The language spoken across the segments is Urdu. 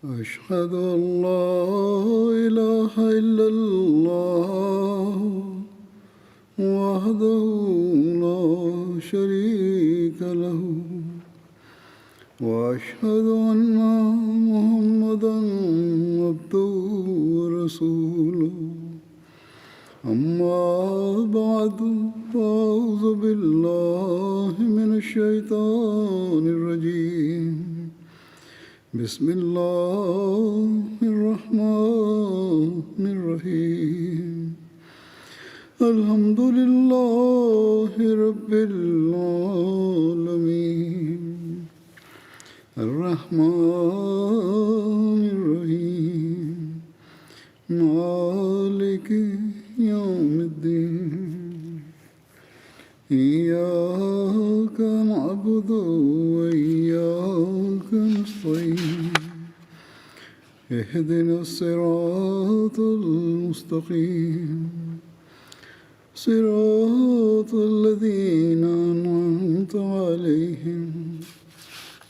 أشهد أن لا إله إلا الله وحده لا شريك له وأشهد أن محمدا عبده ورسوله أما بعد فأعوذ بالله من الشيطان الرجيم بسم الله الرحمن الرحيم الحمد لله رب العالمين الرحمن الرحيم مالك يوم الدين إياك نعبد وإياك نستعين اهدنا الصراط المستقيم صراط الذين أنعمت عليهم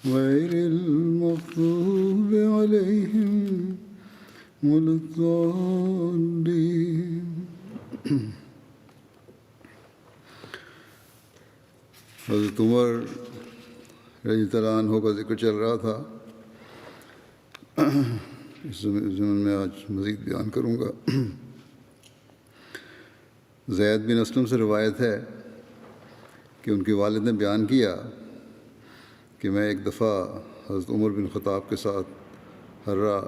غير المغضوب عليهم ولا الضالين. حضرت عمر رضی اللہ عنہ کا ذکر چل رہا تھا. اس ضمن میں آج مزید بیان کروں گا. زید بن اسلم سے روایت ہے کہ ان کے والد نے بیان کیا کہ میں ایک دفعہ حضرت عمر بن خطاب کے ساتھ حرہ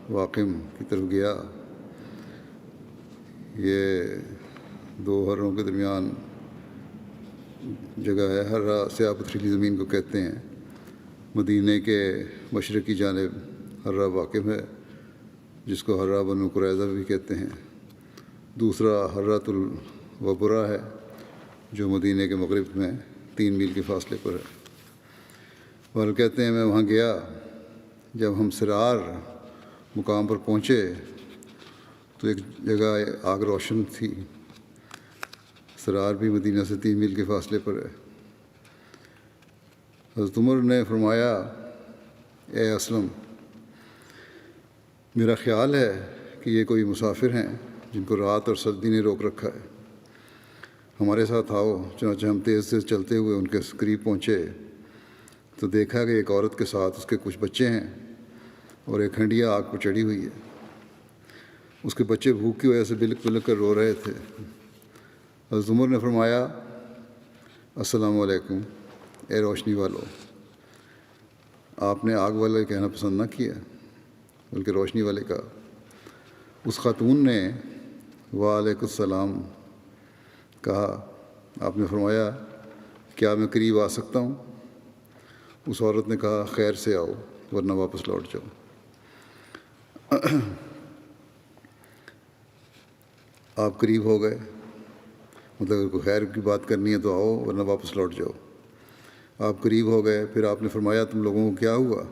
واقم کی طرف گیا. یہ دو حروں کے درمیان جگہ ہے. حرہ سیاہ پتھریلی زمین کو کہتے ہیں. مدینہ کے مشرقی جانب حرہ واقع ہے جس کو حرہ بنو قریظہ بھی کہتے ہیں. دوسرا حرۃ الوبرا ہے جو مدینہ کے مغرب میں 3 میل کے فاصلے پر ہے. اور کہتے ہیں میں وہاں گیا. جب ہم سرار مقام پر پہنچے تو ایک جگہ آگ روشن تھی. سرار بھی مدینہ سے 3 میل کے فاصلے پر ہے. حضرت عمر نے فرمایا اے اسلم، میرا خیال ہے کہ یہ کوئی مسافر ہیں جن کو رات اور سردی نے روک رکھا ہے. ہمارے ساتھ آؤ. چنانچہ ہم تیز تیز چلتے ہوئے ان کے قریب پہنچے تو دیکھا کہ ایک عورت کے ساتھ اس کے کچھ بچے ہیں اور ایک ہنڈیا آگ پر چڑھی ہوئی ہے. اس کے بچے بھوک کی وجہ سے بلک بلک کر رو رہے تھے. حضرت عمر نے فرمایا السلام علیکم اے روشنی والو. آپ نے آگ والے کہنا پسند نہ کیا بلکہ روشنی والے کہا. اس خاتون نے وعلیکم السلام کہا. آپ نے فرمایا کیا میں قریب آ سکتا ہوں؟ اس عورت نے کہا خیر سے آؤ ورنہ واپس لوٹ جاؤ. آپ قریب ہو گئے. مطلب اگر کوئی خیر کی بات کرنی ہے تو آؤ ورنہ واپس لوٹ جاؤ. آپ قریب ہو گئے. پھر آپ نے فرمایا تم لوگوں کو کیا ہوا؟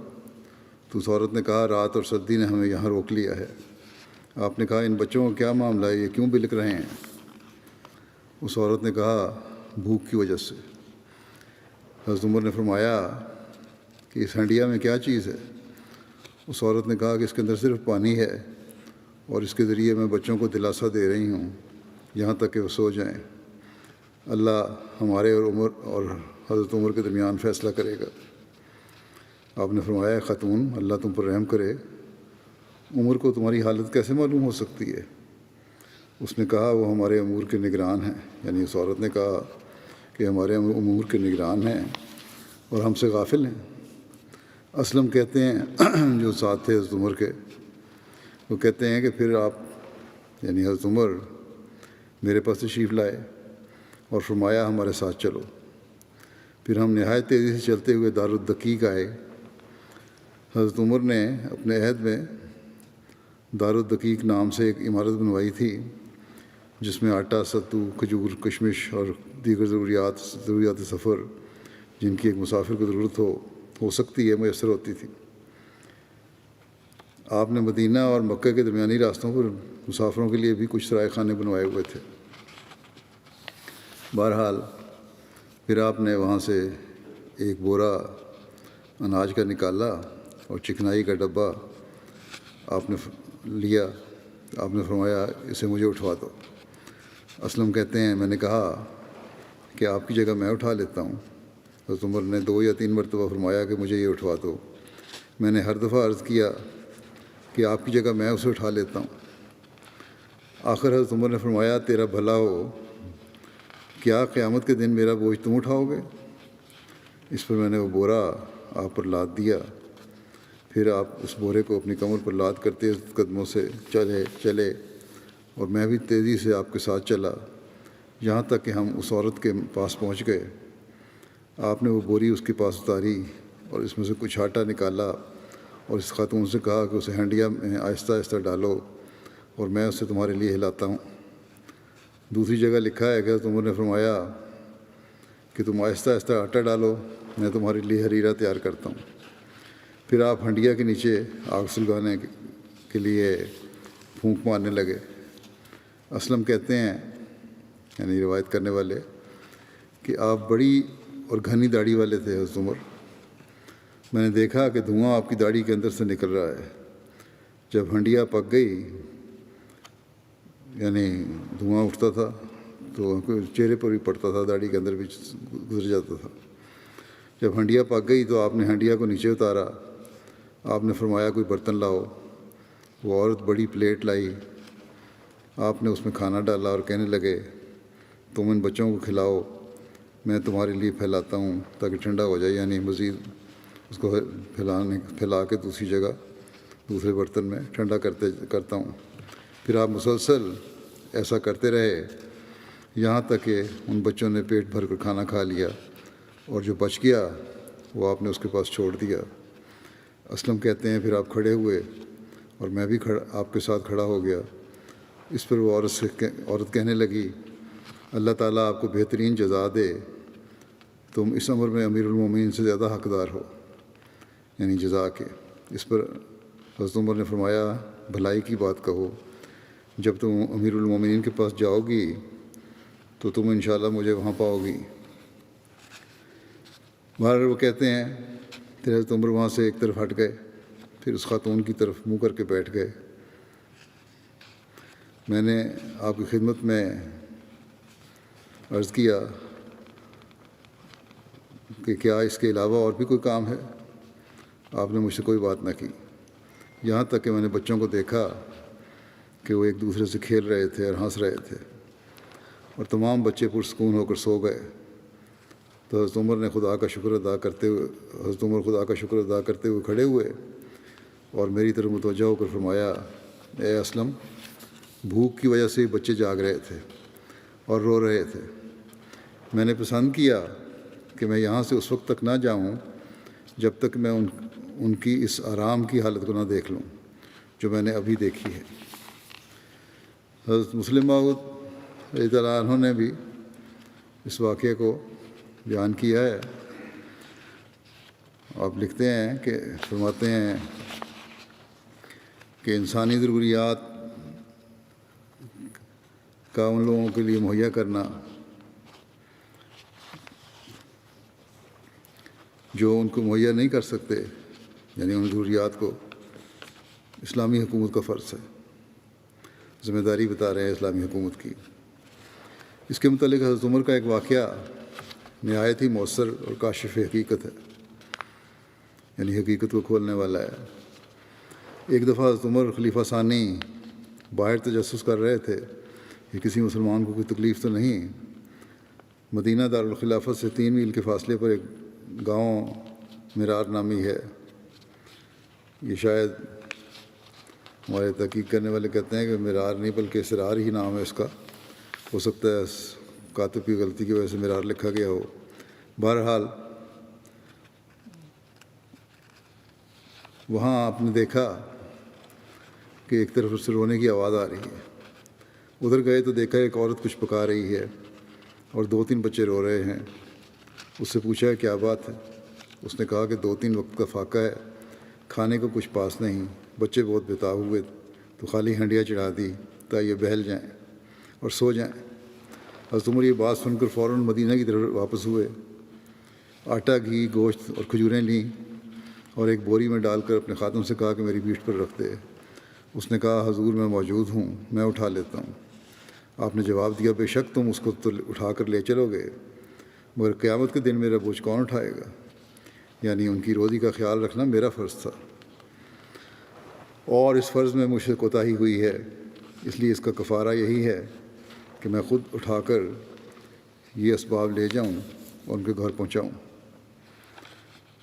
تو اس عورت نے کہا رات اور سردی نے ہمیں یہاں روک لیا ہے. آپ نے کہا ان بچوں کا کیا معاملہ ہے، یہ کیوں بلک رہے ہیں؟ اس عورت نے کہا بھوک کی وجہ سے. حضرت عمر نے فرمایا کہ اس ہنڈیا میں کیا چیز ہے؟ اس عورت نے کہا کہ اس کے اندر صرف پانی ہے اور اس کے ذریعے میں بچوں کو دلاسا دے رہی ہوں یہاں تک کہ وہ سو جائیں. اللہ ہمارے اور حضرت عمر کے درمیان فیصلہ کرے گا. آپ نے فرمایا خاتون اللہ تم پر رحم کرے، عمر کو تمہاری حالت کیسے معلوم ہو سکتی ہے؟ اس نے کہا وہ ہمارے امور کے نگران ہیں. یعنی اس عورت نے کہا کہ ہمارے امور کے نگران ہیں اور ہم سے غافل ہیں. اسلم کہتے ہیں جو ساتھ تھے حضرت عمر کے، وہ کہتے ہیں کہ پھر آپ یعنی حضرت عمر میرے پاس تشریف لائے اور فرمایا ہمارے ساتھ چلو. پھر ہم نہایت تیزی سے چلتے ہوئے دارالدقیق آئے. حضرت عمر نے اپنے عہد میں دارالدقیق نام سے ایک عمارت بنوائی تھی جس میں آٹا، ستو، کھجور، کشمش اور دیگر ضروریات سفر جن کی ایک مسافر کو ضرورت ہو سکتی ہے میسر ہوتی تھی. آپ نے مدینہ اور مکہ کے درمیانی راستوں پر مسافروں کے لیے بھی کچھ سرائے خانے بنوائے ہوئے تھے. بہرحال پھر آپ نے وہاں سے ایک بورا اناج کا نکالا اور چکنائی کا ڈبہ آپ نے لیا، آپ نے فرمایا اسے مجھے اٹھوا دو۔ اسلم کہتے ہیں میں نے کہا کہ آپ کی جگہ میں اٹھا لیتا ہوں۔ حضرت عمر نے 2 یا 3 مرتبہ فرمایا کہ مجھے یہ اٹھوا دو۔ میں نے ہر دفعہ عرض کیا کہ آپ کی جگہ میں اسے اٹھا لیتا ہوں۔ آخر حضرت عمر نے فرمایا تیرا بھلا ہو، کیا قیامت کے دن میرا بوجھ تم اٹھاؤ گے؟ اس پر میں نے وہ بورا آپ پر لاد دیا، پھر آپ اس بورے کو اپنی کمر پر لاد کرتے قدموں سے چلے اور میں بھی تیزی سے آپ کے ساتھ چلا، یہاں تک کہ ہم اس عورت کے پاس پہنچ گئے۔ آپ نے وہ بوری اس کے پاس اتاری اور اس میں سے کچھ آٹا نکالا اور اس خاتون سے کہا کہ اسے ہنڈیا میں آہستہ آہستہ ڈالو اور میں اسے تمہارے لیے ہلاتا ہوں۔ دوسری جگہ لکھا ہے کہ حضرت عمر نے فرمایا کہ تم آہستہ آہستہ آٹا ڈالو، میں تمہارے لیے حریرہ تیار کرتا ہوں۔ پھر آپ ہنڈیا کے نیچے آگ سلگانے کے لیے پھونک مارنے لگے۔ اسلم کہتے ہیں یعنی روایت کرنے والے کہ آپ بڑی اور گھنی داڑھی والے تھے حضرت عمر۔ میں نے دیکھا کہ دھواں آپ کی داڑھی کے اندر سے نکل رہا ہے۔ جب ہنڈیا پک گئی یعنی دھواں اٹھتا تھا تو چہرے پر بھی پڑتا تھا، داڑھی کے اندر بھی گزر جاتا تھا۔ جب ہنڈیا پک گئی تو آپ نے ہنڈیا کو نیچے اتارا۔ آپ نے فرمایا کوئی برتن لاؤ۔ وہ عورت بڑی پلیٹ لائی، آپ نے اس میں کھانا ڈالا اور کہنے لگے تم ان بچوں کو کھلاؤ، میں تمہارے لیے پھیلاتا ہوں تاکہ ٹھنڈا ہو جائے، یعنی مزید اس کو پھیلا کے دوسری جگہ دوسرے برتن میں ٹھنڈا کرتا ہوں۔ پھر آپ مسلسل ایسا کرتے رہے یہاں تک کہ ان بچوں نے پیٹ بھر کر کھانا کھا لیا اور جو بچ گیا وہ آپ نے اس کے پاس چھوڑ دیا۔ اسلم کہتے ہیں پھر آپ کھڑے ہوئے اور میں بھی آپ کے ساتھ کھڑا ہو گیا۔ اس پر وہ عورت کہنے لگی اللہ تعالیٰ آپ کو بہترین جزا دے، تم اس امر میں امیر المومنین سے زیادہ حقدار ہو، یعنی جزا کے۔ اس پر حضرت عمر نے فرمایا بھلائی کی بات کہو، جب تم امیر المومنین کے پاس جاؤ گی تو تم انشاءاللہ مجھے وہاں پاؤ گی۔ بہرحال وہ کہتے ہیں پھر حضرت عمر وہاں سے ایک طرف ہٹ گئے، پھر اس خاتون کی طرف منہ کر کے بیٹھ گئے۔ میں نے آپ کی خدمت میں عرض کیا کہ کیا اس کے علاوہ اور بھی کوئی کام ہے؟ آپ نے مجھ سے کوئی بات نہ کی، یہاں تک کہ میں نے بچوں کو دیکھا کہ وہ ایک دوسرے سے کھیل رہے تھے اور ہنس رہے تھے اور تمام بچے پرسکون ہو کر سو گئے۔ تو حضرت عمر خدا کا شکر ادا کرتے ہوئے کھڑے ہوئے اور میری طرف متوجہ ہو کر فرمایا اے اسلم، بھوک کی وجہ سے بچے جاگ رہے تھے اور رو رہے تھے، میں نے پسند کیا کہ میں یہاں سے اس وقت تک نہ جاؤں جب تک میں ان کی اس آرام کی حالت کو نہ دیکھ لوں جو میں نے ابھی دیکھی ہے۔ حضرت مسلم موعود رضی اللہ عنہ نے بھی اس واقعے کو بیان کیا ہے۔ آپ لکھتے ہیں کہ فرماتے ہیں کہ انسانی ضروریات کا ان لوگوں کے لیے مہیا کرنا جو ان کو مہیا نہیں کر سکتے، یعنی ان ضروریات کو، اسلامی حکومت کا فرض ہے، ذمہ داری بتا رہے ہیں اسلامی حکومت کی۔ اس کے متعلق حضرت عمر کا ایک واقعہ نہایت ہی مؤثر اور کاشف حقیقت ہے، یعنی حقیقت کو کھولنے والا ہے۔ ایک دفعہ حضرت عمر خلیفہ ثانی باہر تجسس کر رہے تھے کہ کسی مسلمان کو کوئی تکلیف تو نہیں۔ مدینہ دارالخلافت سے 3 میل کے فاصلے پر ایک گاؤں مرار نامی ہے، یہ شاید ہمارے تحقیق کرنے والے کہتے ہیں کہ مرار نہیں بلکہ اسرار ہی نام ہے اس کا، ہو سکتا ہے کاتب کی غلطی کی وجہ سے مرار لکھا گیا ہو۔ بہرحال وہاں آپ نے دیکھا کہ ایک طرف سے رونے کی آواز آ رہی ہے، ادھر گئے تو دیکھا ایک عورت کچھ پکا رہی ہے اور 2-3 بچے رو رہے ہیں۔ اس سے پوچھا کیا بات ہے؟ اس نے کہا کہ 2-3 وقت کا فاقہ ہے، کھانے کو کچھ پاس نہیں، بچے بہت بےتاب ہوئے تو خالی ہنڈیا چڑھا دی تاکہ یہ بہل جائیں اور سو جائیں۔ حضرت عمر یہ بات سن کر فوراً مدینہ کی طرف واپس ہوئے، آٹا، گھی، گوشت اور کھجوریں لیں اور ایک بوری میں ڈال کر اپنے خادم سے کہا کہ میری پیٹھ پر رکھ دے۔ اس نے کہا حضور میں موجود ہوں، میں اٹھا لیتا ہوں۔ آپ نے جواب دیا بے شک تم اس کو تو اٹھا کر لے چلو گے، مگر قیامت کے دن میرا بوجھ کون اٹھائے گا؟ یعنی ان کی روزی کا خیال رکھنا میرا فرض تھا، اور اس فرض میں مجھ سے کوتاہی ہوئی ہے، اس لیے اس کا کفارہ یہی ہے کہ میں خود اٹھا کر یہ اسباب لے جاؤں اور ان کے گھر پہنچاؤں۔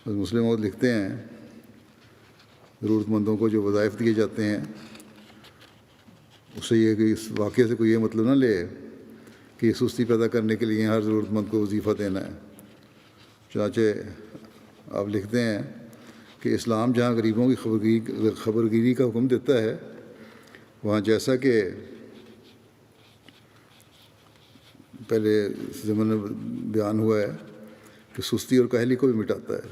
مسلم موعود لکھتے ہیں ضرورت مندوں کو جو وظائف دیے جاتے ہیں اس سے یہ کہ اس واقعے سے کوئی یہ مطلب نہ لے کہ یہ سستی پیدا کرنے کے لیے ہر ضرورت مند کو وظیفہ دینا ہے۔ چنانچہ آپ لکھتے ہیں کہ اسلام جہاں غریبوں کی خبرگیری کا حکم دیتا ہے، وہاں جیسا کہ پہلے زمانے میں بیان ہوا ہے کہ سستی اور کاہلی کو بھی مٹاتا ہے،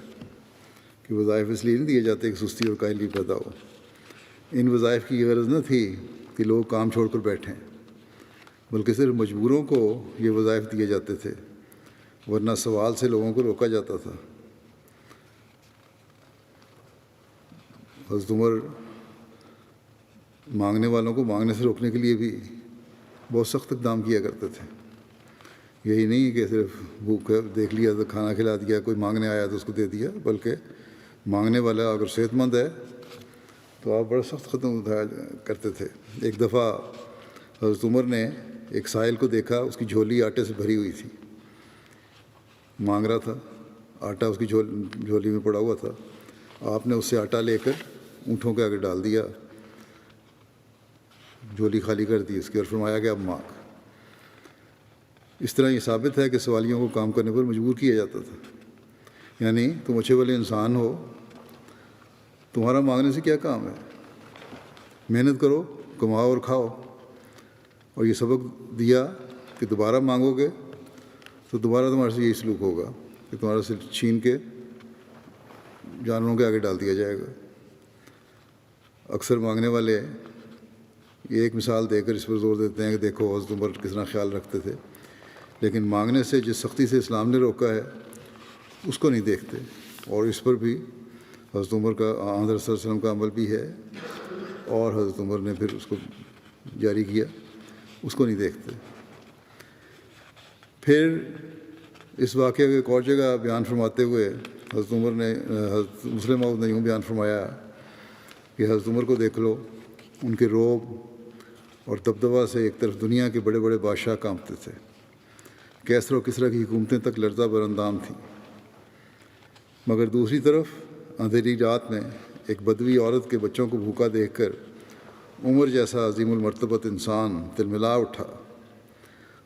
کہ وظائف اس لیے نہیں دیے جاتے کہ سستی اور کاہلی پیدا ہو۔ ان وظائف کی یہ غرض نہ تھی کہ لوگ کام چھوڑ کر بیٹھیں، بلکہ صرف مجبوروں کو یہ وظائف دیے جاتے تھے، ورنہ سوال سے لوگوں کو روکا جاتا تھا۔ حضرت عمر مانگنے والوں کو مانگنے سے روکنے کے لیے بھی بہت سخت اقدام کیا کرتے تھے۔ یہی نہیں کہ صرف بھوک دیکھ لیا تو کھانا کھلا دیا، کوئی مانگنے آیا تو اس کو دے دیا، بلکہ مانگنے والا اگر صحت مند ہے تو آپ بڑا سخت قدم اٹھایا کرتے تھے۔ ایک دفعہ حضرت عمر نے ایک سائل کو دیکھا، اس کی جھولی آٹے سے بھری ہوئی تھی، مانگ رہا تھا، آٹا اس کی جھولی میں پڑا ہوا تھا۔ آپ نے اس سے آٹا لے کر اونٹوں کے آگے ڈال دیا، جھولی خالی کر دی اس کی، اور فرمایا کہ اب مانگ۔ اس طرح یہ ثابت ہے کہ سوالیوں کو کام کرنے پر مجبور کیا جاتا تھا۔ یعنی تم اچھے والے انسان ہو، تمہارا مانگنے سے کیا کام ہے؟ محنت کرو، کماؤ اور کھاؤ۔ اور یہ سبق دیا کہ دوبارہ مانگو گے تو دوبارہ تمہارے سے یہی سلوک ہوگا کہ تمہارے سے چھین کے جانوروں کے آگے ڈال دیا جائے گا۔ اکثر مانگنے والے یہ ایک مثال دے کر اس پر زور دیتے ہیں کہ دیکھو حضرت عمر کس طرح خیال رکھتے تھے، لیکن مانگنے سے جس سختی سے اسلام نے روکا ہے اس کو نہیں دیکھتے، اور اس پر بھی حضرت عمر کا حضرت صلی اللہ علیہ وسلم کا عمل بھی ہے، اور حضرت عمر نے پھر اس کو جاری کیا، اس کو نہیں دیکھتے۔ پھر اس واقعے کو ایک اور جگہ بیان فرماتے ہوئے حضرت عمر نے حضرت مسلم موعود نے یوں بیان فرمایا کہ حضرت عمر کو دیکھ لو، ان کے رعب اور دبدبہ سے ایک طرف دنیا کے بڑے بڑے بادشاہ کانپتے تھے، کیسر و کسریٰ کی حکومتیں تک لرزہ براندام تھیں، مگر دوسری طرف اندھیری رات میں ایک بدوی عورت کے بچوں کو بھوکا دیکھ کر عمر جیسا عظیم المرتبت انسان تلملا اٹھا،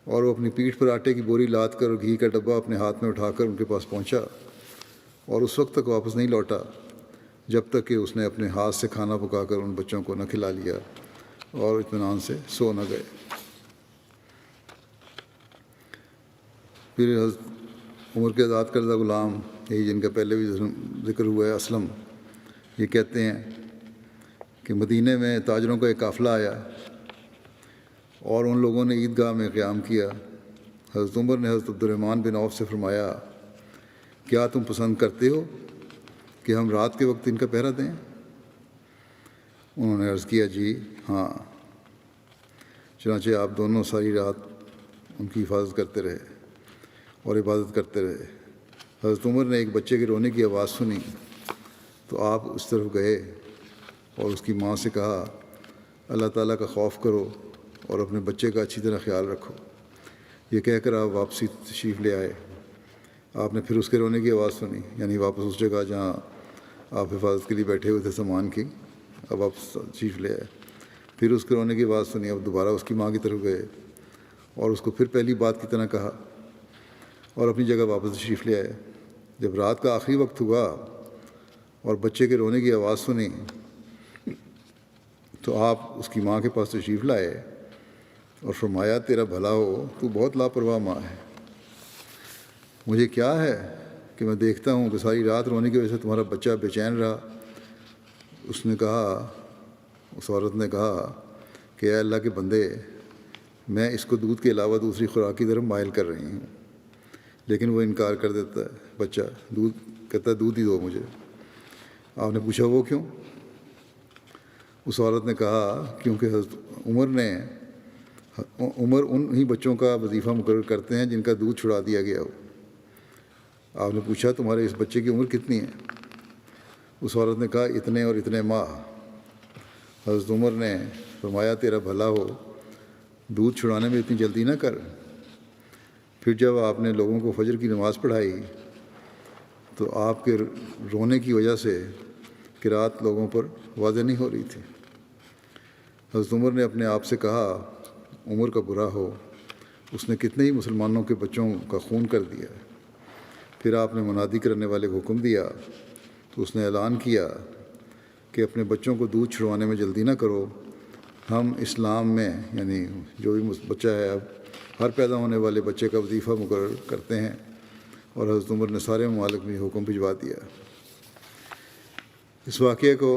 اور وہ اپنی پیٹھ پر آٹے کی بوری لاد کر اور گھی کا ڈبہ اپنے ہاتھ میں اٹھا کر ان کے پاس پہنچا، اور اس وقت تک واپس نہیں لوٹا جب تک کہ اس نے اپنے ہاتھ سے کھانا پکا کر ان بچوں کو نہ کھلا لیا اور اطمینان سے سو نہ گئے۔ پھر حضرت عمر کے آزاد کردہ غلام، یہی جن کا پہلے بھی ذکر ہوا ہے، اسلم، یہ کہتے ہیں کہ مدینے میں تاجروں کا ایک قافلہ آیا اور ان لوگوں نے عیدگاہ میں قیام کیا۔ حضرت عمر نے حضرت عبدالرحمن بن عوف سے فرمایا کیا تم پسند کرتے ہو کہ ہم رات کے وقت ان کا پہرا دیں؟ انہوں نے عرض کیا جی ہاں۔ چنانچہ آپ دونوں ساری رات ان کی حفاظت کرتے رہے اور عبادت کرتے رہے۔ حضرت عمر نے ایک بچے کے رونے کی آواز سنی تو آپ اس طرف گئے اور اس کی ماں سے کہا اللہ تعالیٰ کا خوف کرو اور اپنے بچے کا اچھی طرح خیال رکھو۔ یہ کہہ کر آپ واپسی تشریف لے آئے۔ آپ نے پھر اس کے رونے کی آواز سنی، یعنی واپس اس جگہ جہاں آپ حفاظت کے لیے بیٹھے ہوئے تھے سامان کی، اب آپ تشریف لے آئے۔ پھر اس کے رونے کی آواز سنی، اب دوبارہ اس کی ماں کی طرف گئے اور اس کو پھر پہلی بات کی طرح کہا اور اپنی جگہ واپس تشریف لے آئے۔ جب رات کا آخری وقت ہوا اور بچے کے رونے کی آواز سنی تو آپ اس کی ماں کے پاس تشریف لائے اور فرمایا تیرا بھلا ہو، تو بہت لاپرواہ ماں ہے۔ مجھے کیا ہے کہ میں دیکھتا ہوں کہ ساری رات رونے کی وجہ سے تمہارا بچہ بے چین رہا۔ اس نے کہا، اس عورت نے کہا کہ اے اللہ کے بندے، میں اس کو دودھ کے علاوہ دوسری خوراک کی طرف مائل کر رہی ہوں، لیکن وہ انکار کر دیتا ہے۔ بچہ کہتا ہے دودھ ہی دو مجھے۔ آپ نے پوچھا وہ کیوں؟ اس عورت نے کہا کیونکہ حضرت عمر انہی بچوں کا وظیفہ مقرر کرتے ہیں جن کا دودھ چھڑا دیا گیا ہو۔ آپ نے پوچھا تمہارے اس بچے کی عمر کتنی ہے؟ اس عورت نے کہا اتنے اور اتنے ماہ۔ حضرت عمر نے فرمایا تیرا بھلا ہو، دودھ چھڑانے میں اتنی جلدی نہ کر۔ پھر جب آپ نے لوگوں کو فجر کی نماز پڑھائی تو آپ کے رونے کی وجہ سے قرات لوگوں پر واضح نہیں ہو رہی تھی۔ حضرت عمر نے اپنے آپ سے کہا عمر کا برا ہو، اس نے کتنے ہی مسلمانوں کے بچوں کا خون کر دیا۔ پھر آپ نے منادی کرنے والے کو حکم دیا تو اس نے اعلان کیا کہ اپنے بچوں کو دودھ چھڑوانے میں جلدی نہ کرو، ہم اسلام میں یعنی جو بھی بچہ ہے اب ہر پیدا ہونے والے بچے کا وظیفہ مقرر کرتے ہیں، اور حضرت عمر نے سارے ممالک میں حکم بھجوا دیا۔ اس واقعے کو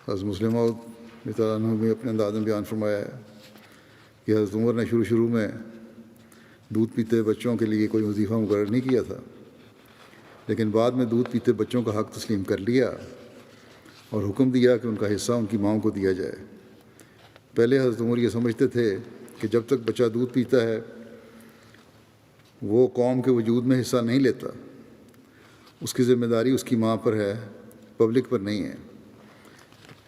حضرت مسلم موعود رضی اللہ عنہ نے اپنے انداز میں بیان فرمایا ہے کہ حضرت عمر نے شروع میں دودھ پیتے بچوں کے لیے کوئی وظیفہ مقرر نہیں کیا تھا، لیکن بعد میں دودھ پیتے بچوں کا حق تسلیم کر لیا اور حکم دیا کہ ان کا حصہ ان کی ماؤں کو دیا جائے۔ پہلے حضرت عمر یہ سمجھتے تھے کہ جب تک بچہ دودھ پیتا ہے وہ قوم کے وجود میں حصہ نہیں لیتا، اس کی ذمہ داری اس کی ماں پر ہے، پبلک پر نہیں ہے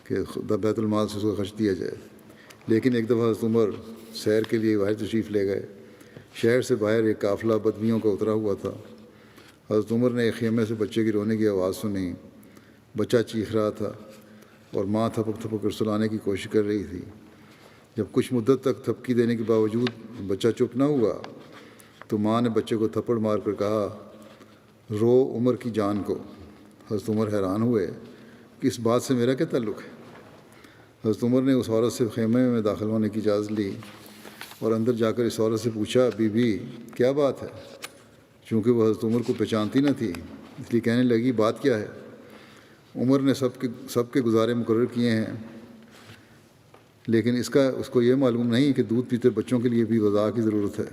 کہ بیت المال سے اس کو خرچ دیا جائے۔ لیکن ایک دفعہ حضرت عمر سیر کے لیے باہر تشریف لے گئے۔ شہر سے باہر ایک قافلہ بدمیوں کا اترا ہوا تھا۔ حضرت عمر نے ایک خیمے سے بچے کی رونے کی آواز سنی۔ بچہ چیخ رہا تھا اور ماں تھپک تھپک کر سلانے کی کوشش کر رہی تھی۔ جب کچھ مدت تک تھپکی دینے کے باوجود بچہ چپ نہ ہوا تو ماں نے بچے کو تھپڑ مار کر کہا رو عمر کی جان کو۔ حضرت عمر حیران ہوئے کہ اس بات سے میرا کیا تعلق ہے۔ حضرت عمر نے اس عورت سے خیمے میں داخل ہونے کی اجازت لی اور اندر جا کر اس عورت سے پوچھا بی بی کیا بات ہے؟ چونکہ وہ حضرت عمر کو پہچانتی نہ تھی اس لیے کہنے لگی بات کیا ہے؟ عمر نے سب کے گزارے مقرر کیے ہیں، لیکن اس کو یہ معلوم نہیں کہ دودھ پیتے بچوں کے لیے بھی غذا کی ضرورت ہے۔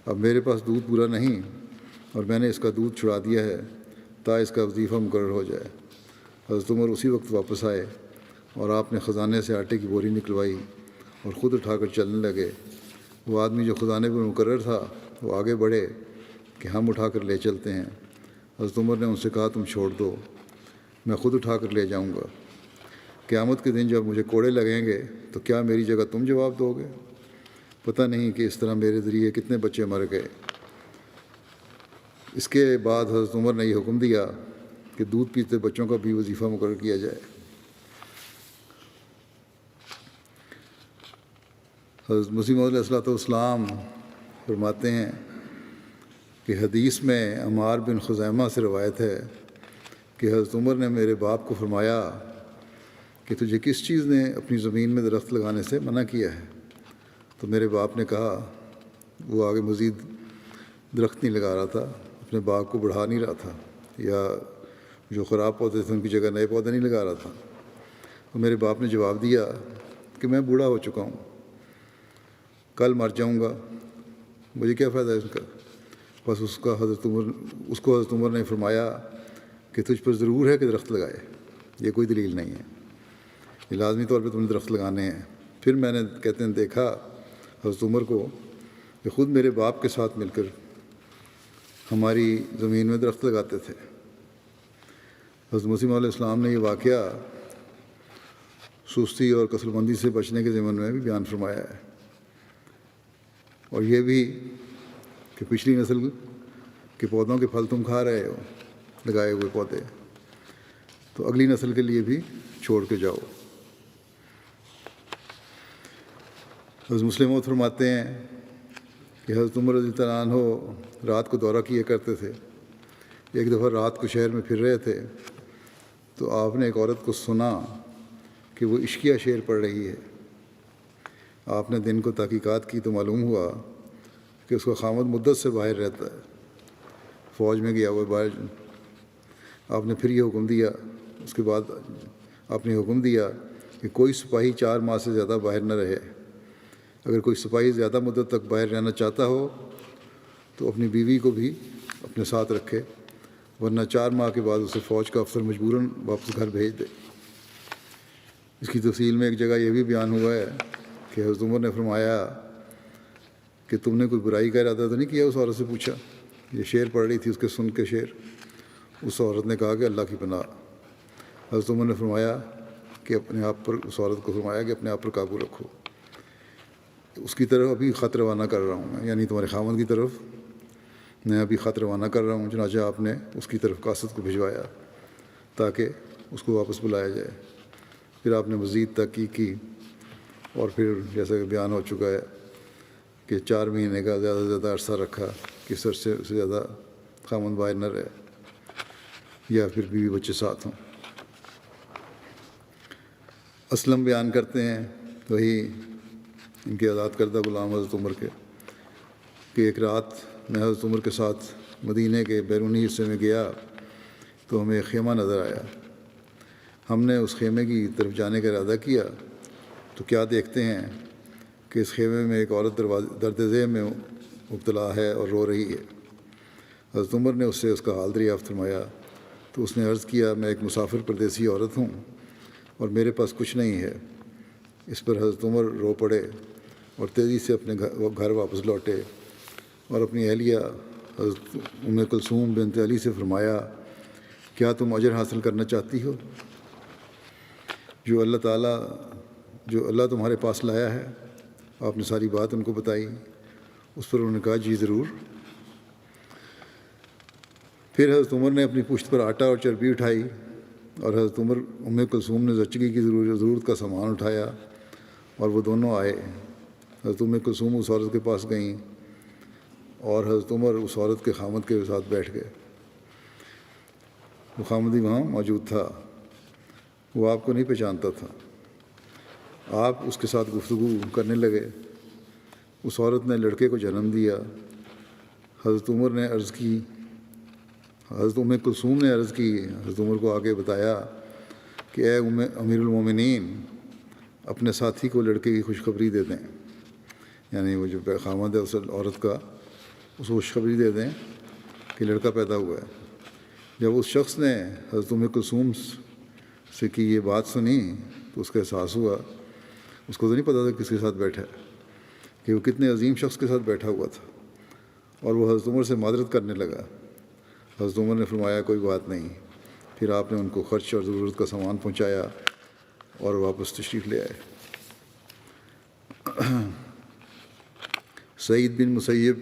اب میرے پاس دودھ پورا نہیں اور میں نے اس کا دودھ چھڑا دیا ہے تا اس کا وظیفہ مقرر ہو جائے۔ حضرت عمر اسی وقت واپس آئے اور آپ نے خزانے سے آٹے کی بوری نکلوائی اور خود اٹھا کر چلنے لگے۔ وہ آدمی جو خزانے پر مقرر تھا وہ آگے بڑھے کہ ہم اٹھا کر لے چلتے ہیں۔ حضرت عمر نے ان سے کہا تم چھوڑ دو، میں خود اٹھا کر لے جاؤں گا۔ قیامت کے دن جب مجھے کوڑے لگیں گے تو کیا میری جگہ تم جواب دو گے؟ پتہ نہیں کہ اس طرح میرے ذریعے کتنے بچے مر گئے۔ اس کے بعد حضرت عمر نے یہ حکم دیا کہ دودھ پیتے بچوں کا بھی وظیفہ مقرر کیا جائے۔ حضرت مسیح موعود علیہ السلام فرماتے ہیں کہ حدیث میں عمار بن خزیمہ سے روایت ہے کہ حضرت عمر نے میرے باپ کو فرمایا کہ تجھے کس چیز نے اپنی زمین میں درخت لگانے سے منع کیا ہے؟ تو میرے باپ نے کہا وہ آگے مزید درخت نہیں لگا رہا تھا، اپنے باغ کو بڑھا نہیں رہا تھا، یا جو خراب پودے تھے ان کی جگہ نئے پودے نہیں لگا رہا تھا۔ تو میرے باپ نے جواب دیا کہ میں بوڑھا ہو چکا ہوں، کل مر جاؤں گا، مجھے کیا فائدہ ہے اس کا؟ بس اس کو حضرت عمر نے فرمایا کہ تجھ پر ضرور ہے کہ درخت لگائے، یہ کوئی دلیل نہیں ہے، یہ لازمی طور پہ تم نے درخت لگانے ہیں۔ پھر میں نے کہتے ہیں دیکھا حضرت عمر کو کہ خود میرے باپ کے ساتھ مل کر ہماری زمین میں درخت لگاتے تھے۔ حضرت مسیح علیہ السلام نے یہ واقعہ سستی اور کسل مندی سے بچنے کے ضمن میں بھی بیان فرمایا ہے، اور یہ بھی کہ پچھلی نسل کے پودوں کے پھل تم کھا رہے ہو، لگائے ہوئے پودے، تو اگلی نسل کے لیے بھی چھوڑ کے جاؤ۔ حضرت مسلم موعود فرماتے ہیں کہ حضرت عمر رضی اللہ عنہ رات کو دورہ کیا کرتے تھے۔ ایک دفعہ رات کو شہر میں پھر رہے تھے تو آپ نے ایک عورت کو سنا کہ وہ عشقیہ شعر پڑھ رہی ہے۔ آپ نے دن کو تحقیقات کی تو معلوم ہوا کہ اس کا خامد مدت سے باہر رہتا ہے، فوج میں گیا ہوا باہر۔ آپ نے پھر یہ حکم دیا، اس کے بعد آپ نے حکم دیا کہ کوئی سپاہی 4 ماہ سے زیادہ باہر نہ رہے۔ اگر کوئی سپاہی زیادہ مدت تک باہر رہنا چاہتا ہو تو اپنی بیوی کو بھی اپنے ساتھ رکھے، ورنہ 4 ماہ کے بعد اسے فوج کا افسر مجبوراً واپس گھر بھیج دے۔ اس کی تفصیل میں ایک جگہ یہ بھی بیان ہوا ہے کہ حضرت عمر نے فرمایا کہ تم نے کوئی برائی کا ارادہ تو نہیں کیا؟ اس عورت سے پوچھا. یہ شعر پڑھ رہی تھی، اس کے سن کے شعر. اس عورت نے کہا کہ اللہ کی پناہ. حضرت عمر نے فرمایا کہ اپنے آپ پر، اس عورت کو فرمایا کہ اپنے آپ پر قابو رکھو، اس کی طرف ابھی خط روانہ کر رہا ہوں میں، یعنی تمہارے خاوند کی طرف میں ابھی خط روانہ کر رہا ہوں. چنانچہ آپ نے اس کی طرف قاصد کو بھجوایا تاکہ اس کو واپس بلایا جائے. پھر آپ نے مزید تحقیق کی اور پھر جیسا کہ بیان ہو چکا ہے کہ 4 مہینے کا زیادہ سے زیادہ عرصہ رکھا کہ اس عرصے سے زیادہ خاوند باہر نہ رہے یا پھر بیوی بچے ساتھ ہوں. اسلم بیان کرتے ہیں، وہی ان کے آزاد کردہ غلام حضرت عمر کے، کہ ایک رات میں حضرت عمر کے ساتھ مدینہ کے بیرونی حصے میں گیا تو ہمیں ایک خیمہ نظر آیا. ہم نے اس خیمے کی طرف جانے کا ارادہ کیا تو کیا دیکھتے ہیں کہ اس خیمے میں ایک عورت درد ذیل میں مبتلا ہے اور رو رہی ہے. حضرت عمر نے اس سے اس کا حال دریافت فرمایا تو اس نے عرض کیا، میں ایک مسافر پردیسی عورت ہوں اور میرے پاس کچھ نہیں ہے. اس پر حضرت عمر رو پڑے اور تیزی سے اپنے گھر واپس لوٹے اور اپنی اہلیہ حضرت ام کلثوم بنت علی سے فرمایا، کیا تم اجر حاصل کرنا چاہتی ہو جو اللہ تمہارے پاس لایا ہے؟ آپ نے ساری بات ان کو بتائی. اس پر انہوں نے کہا، جی ضرور. پھر حضرت عمر نے اپنی پشت پر آٹا اور چربی اٹھائی اور حضرت ام کلثوم نے زچگی کی ضرورت کا سامان اٹھایا اور وہ دونوں آئے. حضرت ام کلثوم اس عورت کے پاس گئیں اور حضرت عمر اس عورت کے خامد کے ساتھ بیٹھ گئے. وہ خامدی وہاں موجود تھا، وہ آپ کو نہیں پہچانتا تھا. آپ اس کے ساتھ گفتگو کرنے لگے. اس عورت نے لڑکے کو جنم دیا. حضرت ام کلثوم نے عرض کی، حضرت عمر کو آگے بتایا کہ اے امیر المومنین، اپنے ساتھی کو لڑکے کی خوشخبری دے دیں، یعنی وہ جو خامد ہے اس عورت کا، اس کو خوشخبری دے دیں کہ لڑکا پیدا ہوا ہے. جب اس شخص نے حضرت ام کلثوم سے کی یہ بات سنی تو اس کا احساس ہوا، اس کو تو نہیں پتہ تھا کس کے ساتھ بیٹھا ہے، کہ وہ کتنے عظیم شخص کے ساتھ بیٹھا ہوا تھا، اور وہ حضرت عمر سے معذرت کرنے لگا. حضرت عمر نے فرمایا، کوئی بات نہیں. پھر آپ نے ان کو خرچ اور ضرورت کا سامان پہنچایا اور واپس تشریف لے آئے. سعید بن مسیب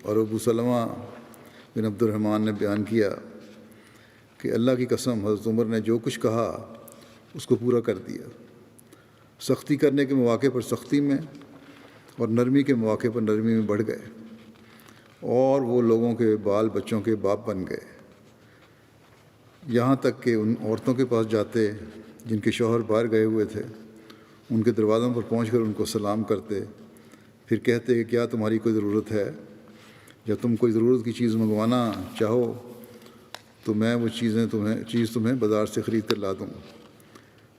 اور ابو سلمہ بن عبد الرحمن نے بیان کیا کہ اللہ کی قسم، حضرت عمر نے جو کچھ کہا اس کو پورا کر دیا. سختی کرنے کے مواقع پر سختی میں اور نرمی کے مواقع پر نرمی میں بڑھ گئے، اور وہ لوگوں کے بال بچوں کے باپ بن گئے. یہاں تک کہ ان عورتوں کے پاس جاتے جن کے شوہر باہر گئے ہوئے تھے، ان کے دروازوں پر پہنچ کر ان کو سلام کرتے، پھر کہتے کہ کیا تمہاری کوئی ضرورت ہے؟ جب تم کوئی ضرورت کی چیز منگوانا چاہو تو میں وہ چیز تمہیں بازار سے خرید کر لا دوں.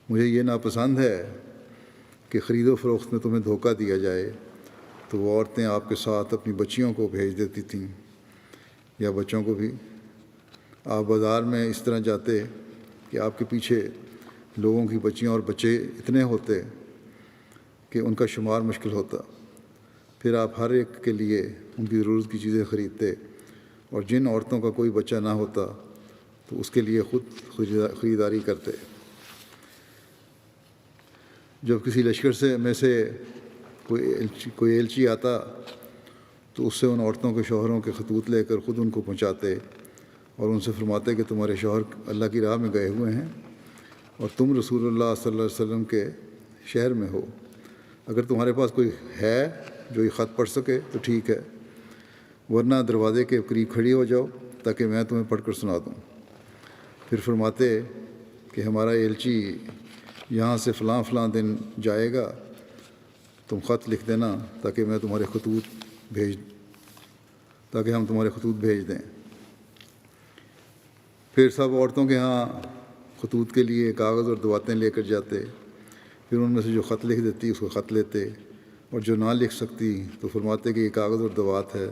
مجھے یہ ناپسند ہے کہ خرید و فروخت میں تمہیں دھوکہ دیا جائے. تو وہ عورتیں آپ کے ساتھ اپنی بچیوں کو بھیج دیتی تھیں یا بچوں کو بھی. آپ بازار میں اس طرح جاتے کہ آپ کے پیچھے لوگوں کی بچیاں اور بچے اتنے ہوتے کہ ان کا شمار مشکل ہوتا. پھر آپ ہر ایک کے لیے ان کی ضرورت کی چیزیں خریدتے، اور جن عورتوں کا کوئی بچہ نہ ہوتا تو اس کے لیے خود خریداری کرتے. جب کسی لشکر میں سے کوئی ایلچی آتا تو اس سے ان عورتوں کے شوہروں کے خطوط لے کر خود ان کو پہنچاتے اور ان سے فرماتے کہ تمہارے شوہر اللہ کی راہ میں گئے ہوئے ہیں اور تم رسول اللہ صلی اللہ علیہ وسلم کے شہر میں ہو. اگر تمہارے پاس کوئی ہے جو یہ خط پڑھ سکے تو ٹھیک ہے، ورنہ دروازے کے قریب کھڑی ہو جاؤ تاکہ میں تمہیں پڑھ کر سنا دوں. پھر فرماتے کہ ہمارا ایلچی یہاں سے فلاں فلاں دن جائے گا، تم خط لکھ دینا تاکہ ہم تمہارے خطوط بھیج دیں. پھر سب عورتوں کے ہاں خطوط کے لیے کاغذ اور دواتیں لے کر جاتے. پھر ان میں سے جو خط لکھ دیتی اس کو خط لیتے، اور جو نہ لکھ سکتی تو فرماتے کہ یہ کاغذ اور دوات ہے،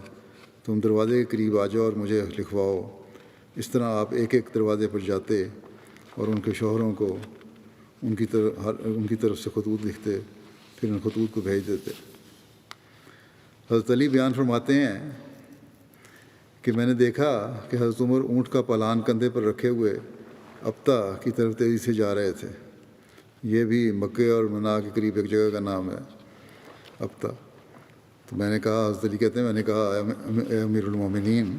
تم دروازے کے قریب آ جاؤ اور مجھے لکھواؤ. اس طرح آپ ایک ایک دروازے پر جاتے اور ان کے شوہروں کو ان کی طرف سے خطوط لکھتے، پھر ان خطوط کو بھیج دیتے۔ حضرت علی بیان فرماتے ہیں کہ میں نے دیکھا کہ حضرت عمر اونٹ کا پالان کندھے پر رکھے ہوئے ابتا کی طرف تیزی سے جا رہے تھے۔ یہ بھی مکے اور منا کے قریب ایک جگہ کا نام ہے، ابتا۔ تو میں نے کہا، حضرت علی کہتے ہیں، میں نے کہا اے امیر المومنین،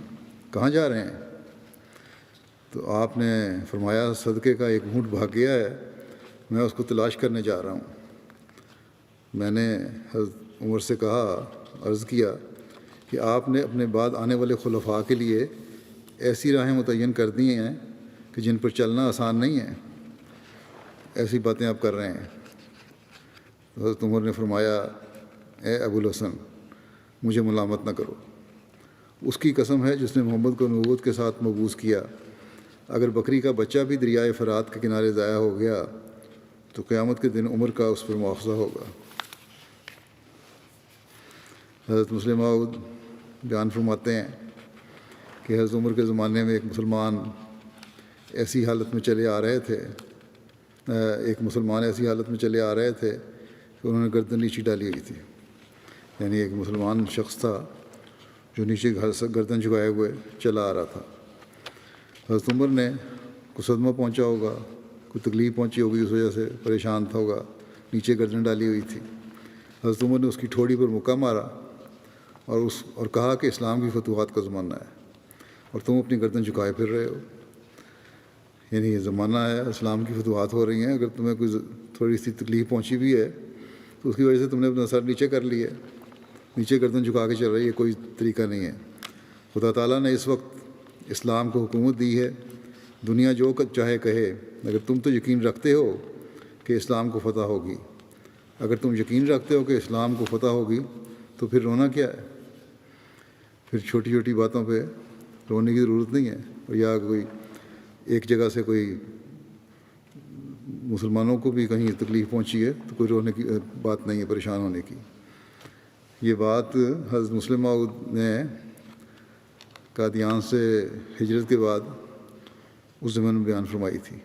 کہاں جا رہے ہیں؟ تو آپ نے فرمایا صدقے کا ایک اونٹ بھاگ گیا ہے، میں اس کو تلاش کرنے جا رہا ہوں۔ میں نے حضرت عمر سے کہا، عرض کیا کہ آپ نے اپنے بعد آنے والے خلفاء کے لیے ایسی راہیں متعین کر دی ہیں کہ جن پر چلنا آسان نہیں ہے، ایسی باتیں آپ کر رہے ہیں۔ حضرت عمر نے فرمایا، اے ابو الحسن، مجھے ملامت نہ کرو، اس کی قسم ہے جس نے محمد کو نبوت کے ساتھ مبعوث کیا، اگر بکری کا بچہ بھی دریائے فرات کے کنارے ضائع ہو گیا تو قیامت کے دن عمر کا اس پر مواخذہ ہوگا۔ حضرت مسلم موعود بیان فرماتے ہیں کہ حضرت عمر کے زمانے میں ایک مسلمان ایسی حالت میں چلے آ رہے تھے کہ انہوں نے گردن نیچی ڈالی ہوئی تھی۔ یعنی ایک مسلمان شخص تھا جو نیچے گردن جھکائے ہوئے چلا آ رہا تھا۔ حضرت عمر نے کوئی صدمہ پہنچا ہوگا، کوئی تکلیف پہنچی ہوگی، اس وجہ سے پریشان تھا ہوگا، نیچے گردن ڈالی ہوئی تھی۔ حضرت عمر نے اس کی ٹھوڑی پر مکہ مارا اور کہا کہ اسلام کی فتوحات کا زمانہ ہے اور تم اپنی گردن جھکائے پھر رہے ہو۔ یعنی یہ زمانہ ہے، اسلام کی فتوحات ہو رہی ہیں، اگر تمہیں کوئی تھوڑی سی تکلیف پہنچی بھی ہے تو اس کی وجہ سے تم نے اپنا سر نیچے کر لیا، نیچے گردن جھکا کے چل رہی ہے، کوئی طریقہ نہیں ہے۔ خدا تعالیٰ نے اس وقت اسلام کو حکومت دی ہے، دنیا جو چاہے کہے، اگر تم تو یقین رکھتے ہو کہ اسلام کو فتح ہوگی، اگر تم یقین رکھتے ہو کہ اسلام کو فتح ہوگی تو پھر رونا کیا ہے؟ پھر چھوٹی چھوٹی باتوں پہ رونے کی ضرورت نہیں ہے۔ اور یا کوئی ایک جگہ سے کوئی مسلمانوں کو بھی کہیں تکلیف پہنچی ہے تو کوئی رونے کی بات نہیں ہے، پریشان ہونے کی۔ یہ بات حضرت مسلم موعود نے قادیان سے ہجرت کے بعد اس زمانے میں بیان فرمائی تھی،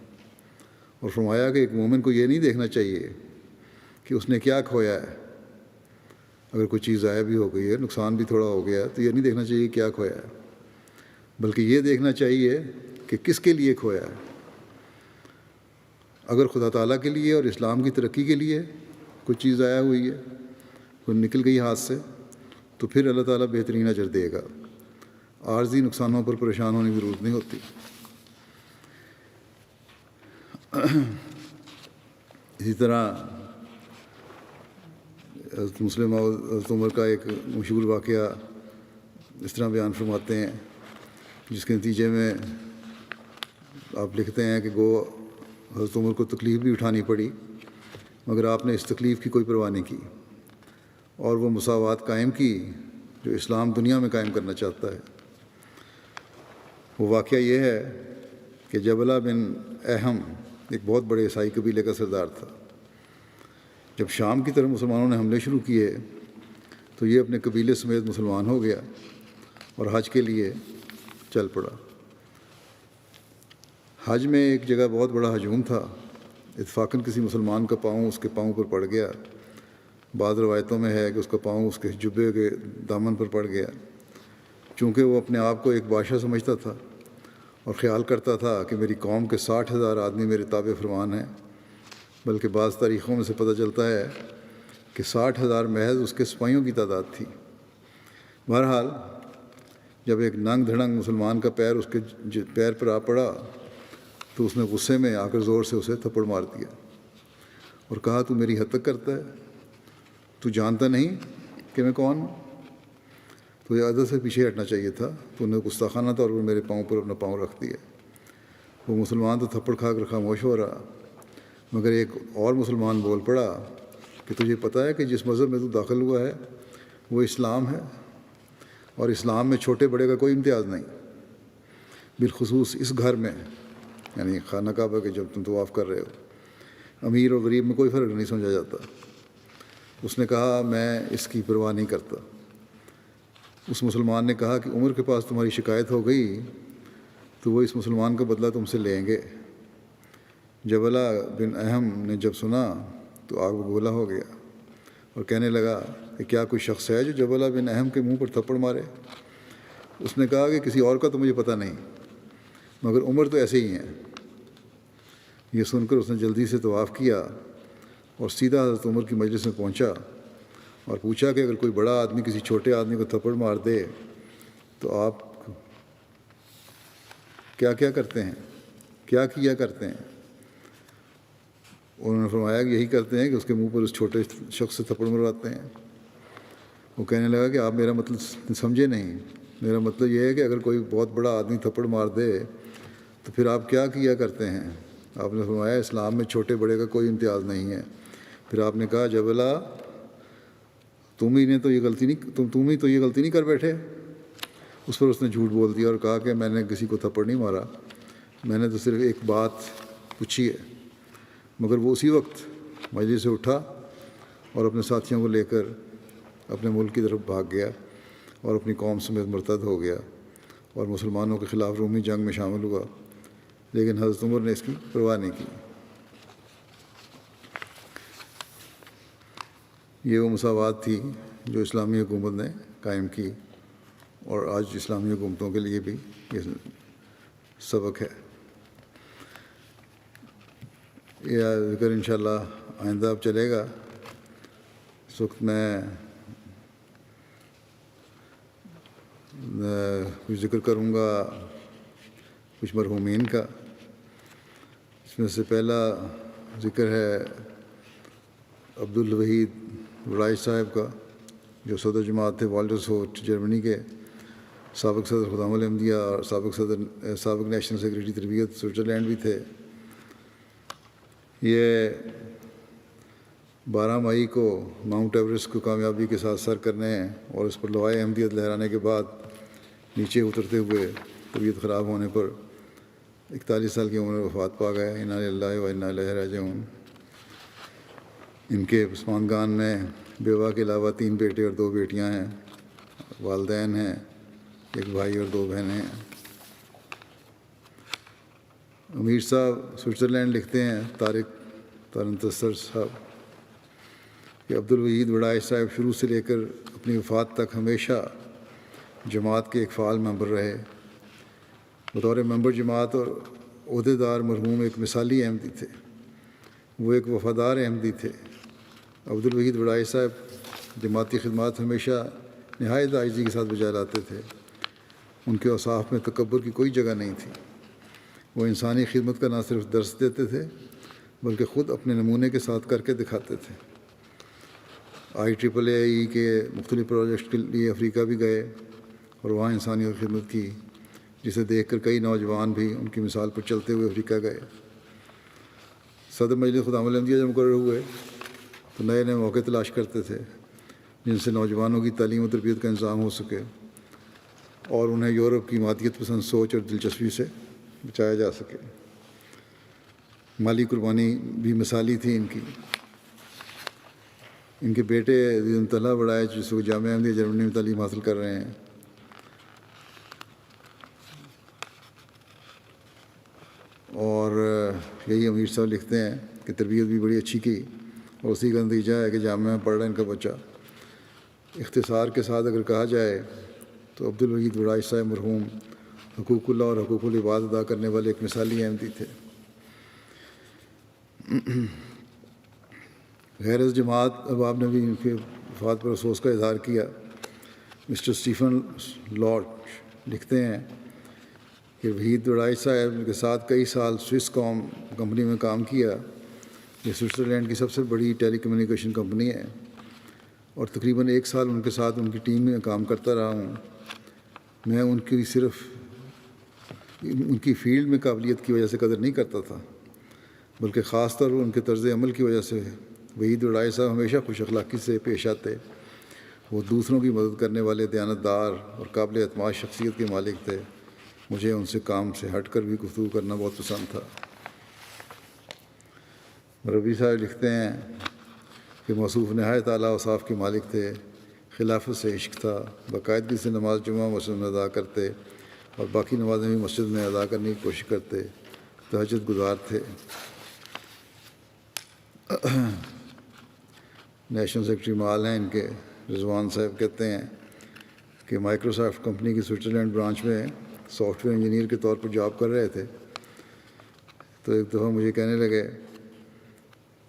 اور فرمایا کہ ایک مومن کو یہ نہیں دیکھنا چاہیے کہ اس نے کیا کھویا ہے۔ اگر کوئی چیز ضائع بھی ہو گئی ہے، نقصان بھی تھوڑا ہو گیا ہے، تو یہ نہیں دیکھنا چاہیے کیا کھویا ہے، بلکہ یہ دیکھنا چاہیے کہ کس کے لیے کھویا ہے۔ اگر خدا تعالیٰ کے لیے اور اسلام کی ترقی کے لیے کوئی چیز ضائع ہوئی ہے، کوئی نکل گئی ہاتھ سے، تو پھر اللہ تعالیٰ بہترین اجر دے گا۔ عارضی نقصانوں پر پریشان ہونے کی ضرورت نہیں ہوتی۔ اسی طرح حضرت مسلم اور حضرت عمر کا ایک مشہور واقعہ اس طرح بیان فرماتے ہیں، جس کے نتیجے میں آپ لکھتے ہیں کہ گو حضرت عمر کو تکلیف بھی اٹھانی پڑی، مگر آپ نے اس تکلیف کی کوئی پرواہ نہیں کی اور وہ مساوات قائم کی جو اسلام دنیا میں قائم کرنا چاہتا ہے۔ وہ واقعہ یہ ہے کہ جبلہ بن اہم ایک بہت بڑے عیسائی قبیلے کا سردار تھا۔ جب شام کی طرف مسلمانوں نے حملے شروع کیے تو یہ اپنے قبیلے سمیت مسلمان ہو گیا اور حج کے لیے چل پڑا۔ حج میں ایک جگہ بہت بڑا ہجوم تھا، اتفاقاً کسی مسلمان کا پاؤں اس کے پاؤں پر پڑ گیا۔ بعض روایتوں میں ہے کہ اس کا پاؤں اس کے جبے کے دامن پر پڑ گیا۔ چونکہ وہ اپنے آپ کو ایک بادشاہ سمجھتا تھا اور خیال کرتا تھا کہ میری قوم کے 60,000 آدمی میرے تابع فرمان ہیں، بلکہ بعض تاریخوں میں سے پتہ چلتا ہے کہ 60,000 محض اس کے سپاہیوں کی تعداد تھی۔ بہرحال جب ایک ننگ دھڑنگ مسلمان کا پیر اس کے پیر پر آ پڑا تو اس نے غصے میں آ کر زور سے اسے تھپڑ مار دیا اور کہا، تو میری حد تک کرتا ہے؟ تو جانتا نہیں کہ میں کون ہوں؟ تو یہ عدد سے پیچھے ہٹنا چاہیے تھا، تو انہیں گستاخانہ طور پر میرے پاؤں پر اپنا پاؤں رکھ دیا۔ وہ مسلمان تو تھپڑ کھا کر خاموش ہو رہا، مگر ایک اور مسلمان بول پڑا کہ تجھے پتہ ہے کہ جس مذہب میں تو داخل ہوا ہے وہ اسلام ہے، اور اسلام میں چھوٹے بڑے کا کوئی امتیاز نہیں، بالخصوص اس گھر میں، یعنی خانہ کعبہ کے جب تم طواف کر رہے ہو، امیر اور غریب میں کوئی فرق نہیں سمجھا جاتا۔ اس نے کہا، میں اس کی پرواہ نہیں کرتا۔ اس مسلمان نے کہا کہ عمر کے پاس تمہاری شکایت ہو گئی تو وہ اس مسلمان کا بدلہ تم سے لیں گے۔ جبلہ بن اہم نے جب سنا تو آگ بگولا ہو گیا اور کہنے لگا کہ کیا کوئی شخص ہے جو جبلہ بن اہم کے منہ پر تھپڑ مارے؟ اس نے کہا کہ کسی اور کا تو مجھے پتہ نہیں، مگر عمر تو ایسے ہی ہیں۔ یہ سن کر اس نے جلدی سے طواف کیا اور سیدھا حضرت عمر کی مجلس میں پہنچا اور پوچھا کہ اگر کوئی بڑا آدمی کسی چھوٹے آدمی کو تھپڑ مار دے تو آپ کیا کرتے ہیں، کیا کیا کرتے ہیں؟ انہوں نے فرمایا کہ یہی کرتے ہیں کہ اس کے منہ پر اس چھوٹے شخص سے تھپڑ مرواتے ہیں۔ وہ کہنے لگا کہ آپ میرا مطلب سمجھے نہیں، میرا مطلب یہ ہے کہ اگر کوئی بہت بڑا آدمی تھپڑ مار دے تو پھر آپ کیا کرتے ہیں؟ آپ نے فرمایا اسلام میں چھوٹے بڑے کا کوئی امتیاز نہیں ہے۔ پھر آپ نے کہا جبلہ تم ہی تو یہ غلطی نہیں کر بیٹھے؟ اس پر اس نے جھوٹ بول دیا اور کہا کہ میں نے کسی کو تھپڑ نہیں مارا، میں نے تو صرف ایک بات پوچھی ہے۔ مگر وہ اسی وقت مجلس سے اٹھا اور اپنے ساتھیوں کو لے کر اپنے ملک کی طرف بھاگ گیا اور اپنی قوم سمیت مرتد ہو گیا اور مسلمانوں کے خلاف رومی جنگ میں شامل ہوا، لیکن حضرت عمر نے اس کی پرواہ نہیں کی۔ یہ وہ مساوات تھی جو اسلامی حکومت نے قائم کی، اور آج اسلامی حکومتوں کے لیے بھی یہ سبق ہے۔ یہ ذکر انشاءاللہ آئندہ اب چلے گا۔ اس وقت میں کچھ ذکر کروں گا کچھ مرحومین کا۔ اس میں سے پہلا ذکر ہے عبدالوحید وڑائچ صاحب کا، جو صدر جماعت تھے والڈرسہوٹ جرمنی کے، سابق صدر خدام الانبیاء اور سابق نیشنل سیکریٹری تربیت سوئٹزرلینڈ بھی تھے۔ یہ 12 مئی کو ماؤنٹ ایوریسٹ کو کامیابی کے ساتھ سر کرنے اور اس پر لوائے احمدیت لہرانے کے بعد نیچے اترتے ہوئے طبیعت خراب ہونے پر 41 سال کی عمر میں وفات پا گئے۔ انا للہ و انا الیہ راجعون۔ ان کے پسماندگان میں بیوہ کے علاوہ 3 بیٹے اور 2 بیٹیاں ہیں، والدین ہیں، 1 بھائی اور 2 بہنیں ہیں۔ امیر صاحب سوئٹزرلینڈ لکھتے ہیں، طارق تارنتسر صاحب، کہ عبدالوحید وڑائچ صاحب شروع سے لے کر اپنی وفات تک ہمیشہ جماعت کے ایک فعال ممبر رہے۔ بطور ممبر جماعت اور عہدیدار مرحوم ایک مثالی احمدی تھے، وہ ایک وفادار احمدی تھے۔ عبدالوحید وڑائچ صاحب جماعتی خدمات ہمیشہ نہایت عاجزی کے ساتھ بجا لاتے تھے۔ ان کے اوصاف میں تکبر کی کوئی جگہ نہیں تھی۔ وہ انسانی خدمت کا نہ صرف درس دیتے تھے بلکہ خود اپنے نمونے کے ساتھ کر کے دکھاتے تھے۔ IEEE کے مختلف پروجیکٹ کے لیے افریقہ بھی گئے اور وہاں انسانیت کی خدمت کی، جسے دیکھ کر کئی نوجوان بھی ان کی مثال پر چلتے ہوئے افریقہ گئے۔ صدر مجلس خدام الانبیاء جب مقرر ہوئے تو نئے موقع تلاش کرتے تھے جن سے نوجوانوں کی تعلیم و تربیت کا انتظام ہو سکے اور انہیں یورپ کی مادیت پسند سوچ اور دلچسپی سے بچایا جا سکے۔ مالی قربانی بھی مثالی تھی ان کی۔ ان کے بیٹے عزیز طلحہ وڑائچ جس کو جامعہ احمدیہ جرمنی میں تعلیم حاصل کر رہے ہیں، اور یہی امیر صاحب لکھتے ہیں کہ تربیت بھی بڑی اچھی کی اور اسی کا نتیجہ ہے کہ جامعہ میں پڑھ رہا ہے ان کا بچہ۔ اختصار کے ساتھ اگر کہا جائے تو عبدالوحید وڑائچ صاحب مرحوم حقوق اللہ اور حقوق العباد ادا کرنے والے ایک مثالی احمدی تھے۔ غیر از جماعت احباب نے بھی ان کے وفات پر افسوس کا اظہار کیا۔ مسٹر اسٹیفن لاٹ لکھتے ہیں کہ وحید وڑائچ صاحب کے ساتھ کئی سال سوئس کام کمپنی میں کام کیا۔ یہ سوئٹزرلینڈ کی سب سے بڑی ٹیلی کمیونیکیشن کمپنی ہے اور تقریباً 1 سال ان کے ساتھ ان کی ٹیم میں کام کرتا رہا ہوں۔ میں ان کی صرف ان کی فیلڈ میں قابلیت کی وجہ سے قدر نہیں کرتا تھا بلکہ خاص طور پر ان کے طرز عمل کی وجہ سے۔ وحید وڑائچ صاحب ہمیشہ خوش اخلاقی سے پیش آتے، وہ دوسروں کی مدد کرنے والے دیانتدار اور قابل اعتماد شخصیت کے مالک تھے۔ مجھے ان سے کام سے ہٹ کر بھی گفتگو کرنا بہت پسند تھا۔ ربی صاحب لکھتے ہیں کہ موصوف نہایت اعلیٰ اوصاف کے مالک تھے، خلافت سے عشق تھا، باقاعدگی سے نماز جمعہ مسجد میں ادا کرتے اور باقی نمازیں بھی مسجد میں ادا کرنے کی کوشش کرتے، تہجد گزار تھے۔ نیشنل سیکرٹری مال ہیں ان کے، رضوان صاحب، کہتے ہیں کہ مائیکروسافٹ کمپنی کی سوئٹزرلینڈ برانچ میں سافٹ ویئر انجینئر کے طور پر جاب کر رہے تھے، تو ایک دفعہ مجھے کہنے لگے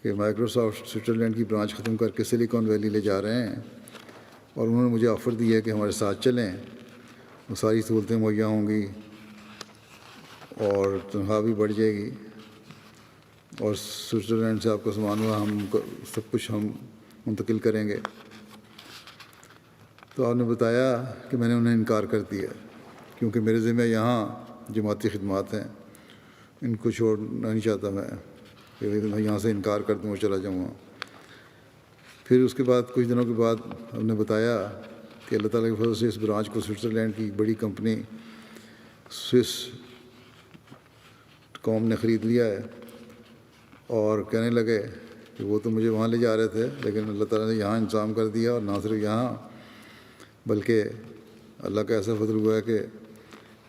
کہ مائیکروسافٹ سوئٹزرلینڈ کی برانچ ختم کر کے سلیکان ویلی لے جا رہے ہیں، اور انہوں نے مجھے آفر دیا کہ ہمارے ساتھ چلیں، وہ ساری سہولتیں مہیا ہوں گی اور تنخواہ بھی بڑھ جائے گی، اور سوئٹزرلینڈ سے آپ کا سامان ہوا ہم سب کچھ ہم منتقل کریں گے۔ تو آپ نے بتایا کہ میں نے انہیں انکار کر دیا، کیونکہ میرے ذمہ یہاں جماعتی خدمات ہیں، ان کو چھوڑنا نہیں چاہتا میں کہ میں یہاں سے انکار کر دوں اور چلا جاؤں گا۔ پھر اس کے بعد کچھ دنوں کے بعد ہم نے بتایا کہ اللہ تعالیٰ کی فضل سے اس برانچ کو سوئٹزرلینڈ کی بڑی کمپنی سوئس قوم نے خرید لیا ہے، اور کہنے لگے کہ وہ تو مجھے وہاں لے جا رہے تھے، لیکن اللہ تعالیٰ نے یہاں انتظام کر دیا، اور نہ صرف یہاں بلکہ اللہ کا ایسا فضل ہوا ہے کہ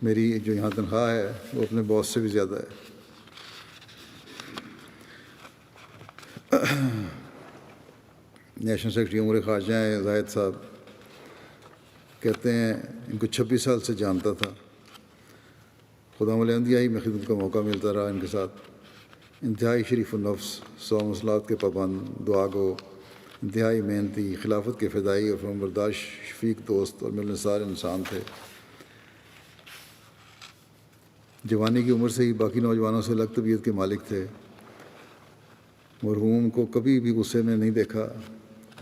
میری جو یہاں تنخواہ ہے وہ اپنے باس سے بھی زیادہ ہے۔ نیشنل سیکرٹری امور خارجہ ہیں زاہد صاحب، کہتے ہیں ان کو 26 سال سے جانتا تھا، خدا احمدیہ ہی میں خدمت کا موقع ملتا رہا ان کے ساتھ، انتہائی شریف النفس، 100 مسلات کے پابند، دعا گو، انتہائی محنتی، خلافت کے فدائی اور فرمانبردار شفیق دوست اور ملنسار انسان تھے۔ جوانی کی عمر سے ہی باقی نوجوانوں سے الگ طبیعت کے مالک تھے۔ مرحوم کو کبھی بھی غصے میں نہیں دیکھا،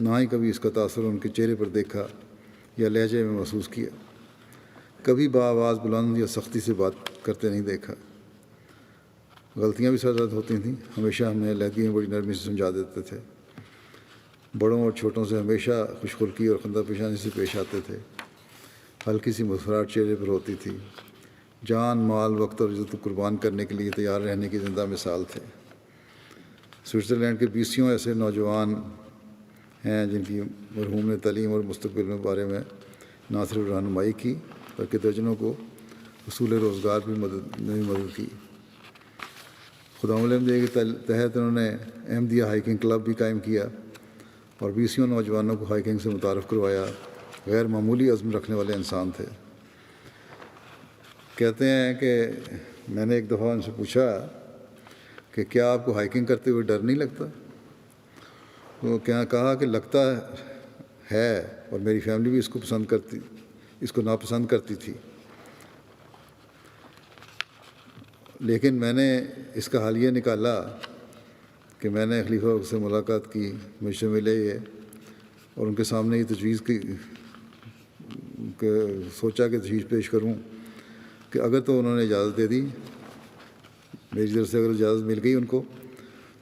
نہ ہی کبھی اس کا تاثر ان کے چہرے پر دیکھا یا لہجے میں محسوس کیا۔ کبھی بآواز بلند یا سختی سے بات کرتے نہیں دیکھا۔ غلطیاں بھی سرزد ہوتی تھیں، ہمیشہ ہمیں علیحدگی میں بڑی نرمی سے سمجھا دیتے تھے۔ بڑوں اور چھوٹوں سے ہمیشہ خوش خلقی اور خندہ پیشانی سے پیش آتے تھے۔ ہلکی سی مسکراہٹ چہرے پر ہوتی تھی۔ جان، مال، وقت اور عزت کو قربان کرنے کے لیے تیار رہنے کی زندہ مثال تھے۔ سوئٹزرلینڈ کے 20 ایسے نوجوان ہیں جن کی مرحوم نے تعلیم اور مستقبل کے بارے میں نہ صرف رہنمائی کی بلکہ درجنوں کو حصول روزگار بھی مدد کی۔ خدا احمدیہ کے تحت انہوں نے احمدیہ ہائیکنگ کلب بھی قائم کیا اور 20 نوجوانوں کو ہائیکنگ سے متعارف کروایا۔ غیر معمولی عزم رکھنے والے انسان تھے۔ کہتے ہیں کہ میں نے ایک دفعہ ان سے پوچھا کہ کیا آپ کو ہائیکنگ کرتے ہوئے ڈر نہیں لگتا؟ تو کیا کہا کہ لگتا ہے، اور میری فیملی بھی اس کو ناپسند کرتی تھی، لیکن میں نے اس کا حل یہ نکالا کہ میں نے خلیفہ سے ملاقات کی، مجھ سے ملے یہ، اور ان کے سامنے یہ تجویز کی کہ سوچا کہ تجویز پیش کروں کہ اگر تو انہوں نے اجازت دے دی، میری طرف سے اگر اجازت مل گئی ان کو،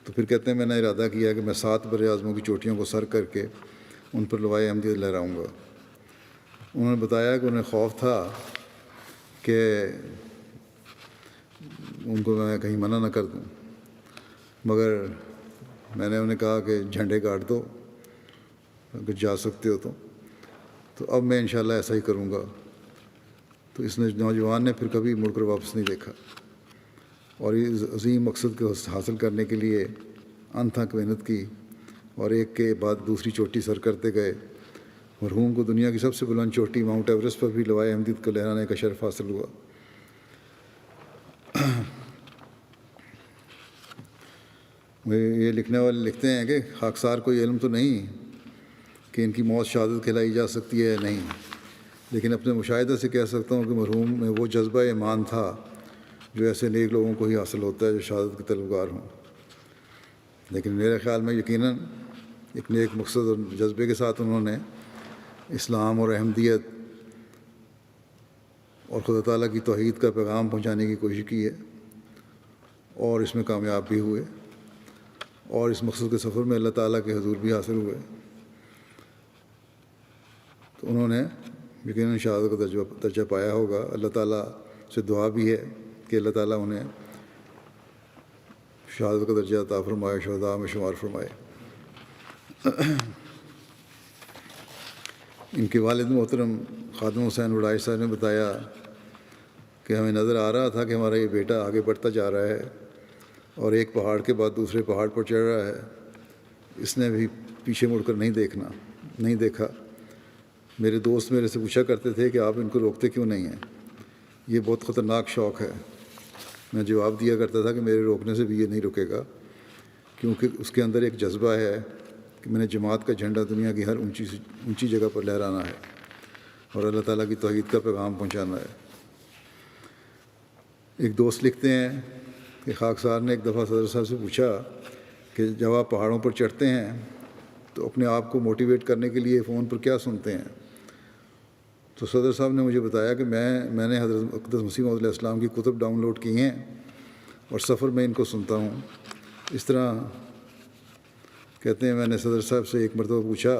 تو پھر کہتے ہیں میں نے ارادہ کیا کہ میں 7 براعظموں کی چوٹیوں کو سر کر کے ان پر لوائے احمدیت لہراؤں گا۔ انہوں نے بتایا کہ انہیں خوف تھا کہ ان کو میں کہیں منع نہ کر دوں، مگر میں نے انہیں کہا کہ جھنڈے گاڑ دو اگر جا سکتے ہو تو اب میں انشاءاللہ ایسا ہی کروں گا۔ تو اس نوجوان نے پھر کبھی مڑ کر واپس نہیں دیکھا، اور اس عظیم مقصد کو حاصل کرنے کے لیے انتھک محنت کی، اور ایک کے بعد دوسری چوٹی سر کرتے گئے۔ مرحوم کو دنیا کی سب سے بلند چوٹی ماؤنٹ ایوریسٹ پر بھی لوائے احمدیت کو لہرانے کا شرف حاصل ہوا۔ یہ لکھنے والے لکھتے ہیں کہ خاکسار کو یہ علم تو نہیں کہ ان کی موت شہادت کھلائی جا سکتی ہے یا نہیں، لیکن اپنے مشاہدے سے کہہ سکتا ہوں کہ مرحوم میں وہ جذبہ ایمان تھا جو ایسے نیک لوگوں کو ہی حاصل ہوتا ہے جو شہادت کے طلبگار ہوں۔ لیکن میرے خیال میں یقیناً ایک نیک مقصد اور جذبے کے ساتھ انہوں نے اسلام اور احمدیت اور خدا تعالیٰ کی توحید کا پیغام پہنچانے کی کوشش کی ہے، اور اس میں کامیاب بھی ہوئے، اور اس مقصد کے سفر میں اللہ تعالیٰ کے حضور بھی حاصل ہوئے۔ تو انہوں نے یقیناً شہادت کا درجہ پایا ہوگا۔ اللہ تعالیٰ سے دعا بھی ہے کہ اللہ تعالیٰ انہیں شہادت کا درجہ عطا فرمائے، شہداء میں شمار فرمائے۔ ان کے والد محترم خادم حسین وڈائی صاحب نے بتایا کہ ہمیں نظر آ رہا تھا کہ ہمارا یہ بیٹا آگے بڑھتا جا رہا ہے اور ایک پہاڑ کے بعد دوسرے پہاڑ پر چڑھ رہا ہے، اس نے بھی پیچھے مڑ کر نہیں دیکھا۔ میرے دوست میرے سے پوچھا کرتے تھے کہ آپ ان کو روکتے کیوں نہیں ہیں، یہ بہت خطرناک شوق ہے۔ میں جواب دیا کرتا تھا کہ میرے روکنے سے بھی یہ نہیں رکے گا، کیونکہ اس کے اندر ایک جذبہ ہے کہ میں نے جماعت کا جھنڈا دنیا کی ہر اونچی جگہ پر لہرانا ہے اور اللہ تعالیٰ کی توحید کا پیغام پہنچانا ہے۔ ایک دوست لکھتے ہیں کہ خاکسار نے ایک دفعہ صدر صاحب سے پوچھا کہ جب آپ پہاڑوں پر چڑھتے ہیں تو اپنے آپ کو موٹیویٹ کرنے کے لیے فون پر کیا سنتے ہیں؟ تو صدر صاحب نے مجھے بتایا کہ میں نے حضرت اقدس مسیح موعود علیہ السلام کی کتب ڈاؤن لوڈ کی ہیں اور سفر میں ان کو سنتا ہوں۔ اس طرح کہتے ہیں میں نے صدر صاحب سے ایک مرتبہ پوچھا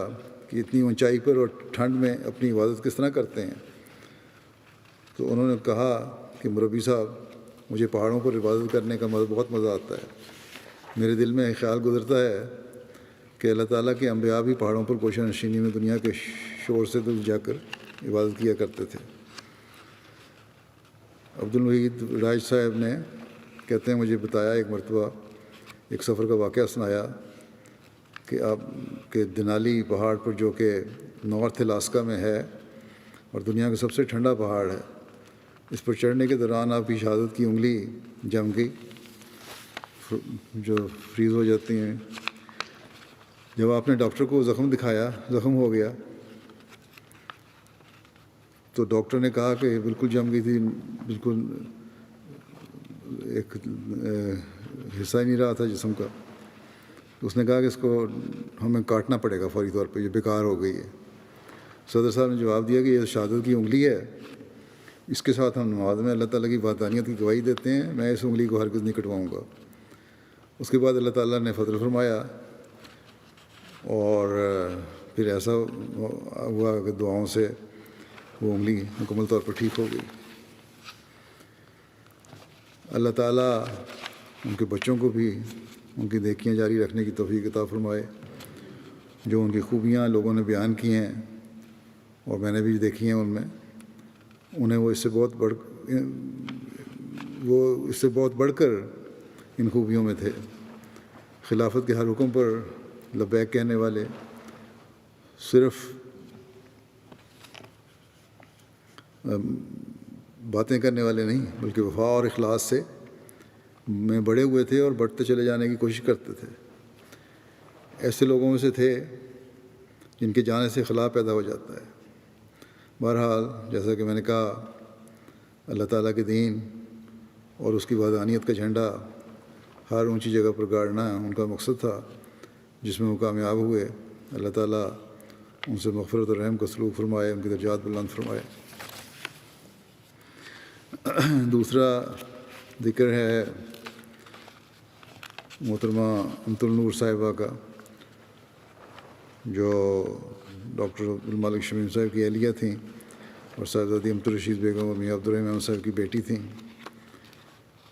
کہ اتنی اونچائی پر اور ٹھنڈ میں اپنی عبادت کس طرح کرتے ہیں؟ تو انہوں نے کہا کہ مربی صاحب، مجھے پہاڑوں پر عبادت کرنے کا بہت مزہ آتا ہے۔ میرے دل میں ایک خیال گزرتا ہے کہ اللہ تعالیٰ کے انبیاء بھی پہاڑوں پر گوشہ نشینی میں دنیا کے شور سے دور جا کر عبادت کیا کرتے تھے۔ عبدالوحید راج صاحب نے کہتے ہیں مجھے بتایا ایک مرتبہ ایک سفر کا واقعہ سنایا کہ آپ کے دنالی پہاڑ پر، جو کہ نارتھ الاسکا میں ہے اور دنیا کا سب سے ٹھنڈا پہاڑ ہے، اس پر چڑھنے کے دوران آپ کی شہادت کی انگلی جم گئی، جو فریز ہو جاتی ہیں۔ جب آپ نے ڈاکٹر کو زخم دکھایا، زخم ہو گیا، تو ڈاکٹر نے کہا کہ بالکل جم گئی تھی، بالکل ایک حصہ ہی نہیں رہا تھا جسم کا۔ تو اس نے کہا کہ اس کو ہمیں کاٹنا پڑے گا فوری طور پہ، یہ بیکار ہو گئی ہے۔ صدر صاحب نے جواب دیا کہ یہ شہادت کی انگلی ہے، اس کے ساتھ ہم نماز میں اللہ تعالیٰ کی وحدانیت کی گواہی دیتے ہیں، میں اس انگلی کو ہرگز نہیں کٹواؤں گا۔ اس کے بعد اللہ تعالیٰ نے فضل فرمایا اور پھر ایسا ہوا کہ دعاؤں سے وہ انگلی مکمل طور پر ٹھیک ہو گئی۔ اللہ تعالیٰ ان کے بچوں کو بھی ان کی نیکیاں جاری رکھنے کی توفیق عطا فرمائے۔ جو ان کی خوبیاں لوگوں نے بیان کی ہیں اور میں نے بھی دیکھی ہیں، ان میں انہیں وہ اس سے بہت بڑھ کر ان خوبیوں میں تھے۔ خلافت کے ہر حکم پر لبیک کہنے والے، صرف باتیں کرنے والے نہیں بلکہ وفا اور اخلاص سے میں بڑے ہوئے تھے اور بڑھتے چلے جانے کی کوشش کرتے تھے۔ ایسے لوگوں میں سے تھے جن کے جانے سے خلا پیدا ہو جاتا ہے۔ بہرحال جیسا کہ میں نے کہا، اللہ تعالیٰ کے دین اور اس کی وحدانیت کا جھنڈا ہر اونچی جگہ پر گاڑنا ان کا مقصد تھا، جس میں وہ کامیاب ہوئے۔ اللہ تعالیٰ ان سے مغفرت اور رحم کا سلوک فرمائے، ان کی درجات بلند فرمائے۔ دوسرا ذکر ہے محترمہ امت النور صاحبہ کا، جو ڈاکٹر عبدالمالک شمیم صاحب کی اہلیہ تھیں اور صاحبزادی امت الرشید بیگم اور میاں عبدالرحمن صاحب کی بیٹی تھیں۔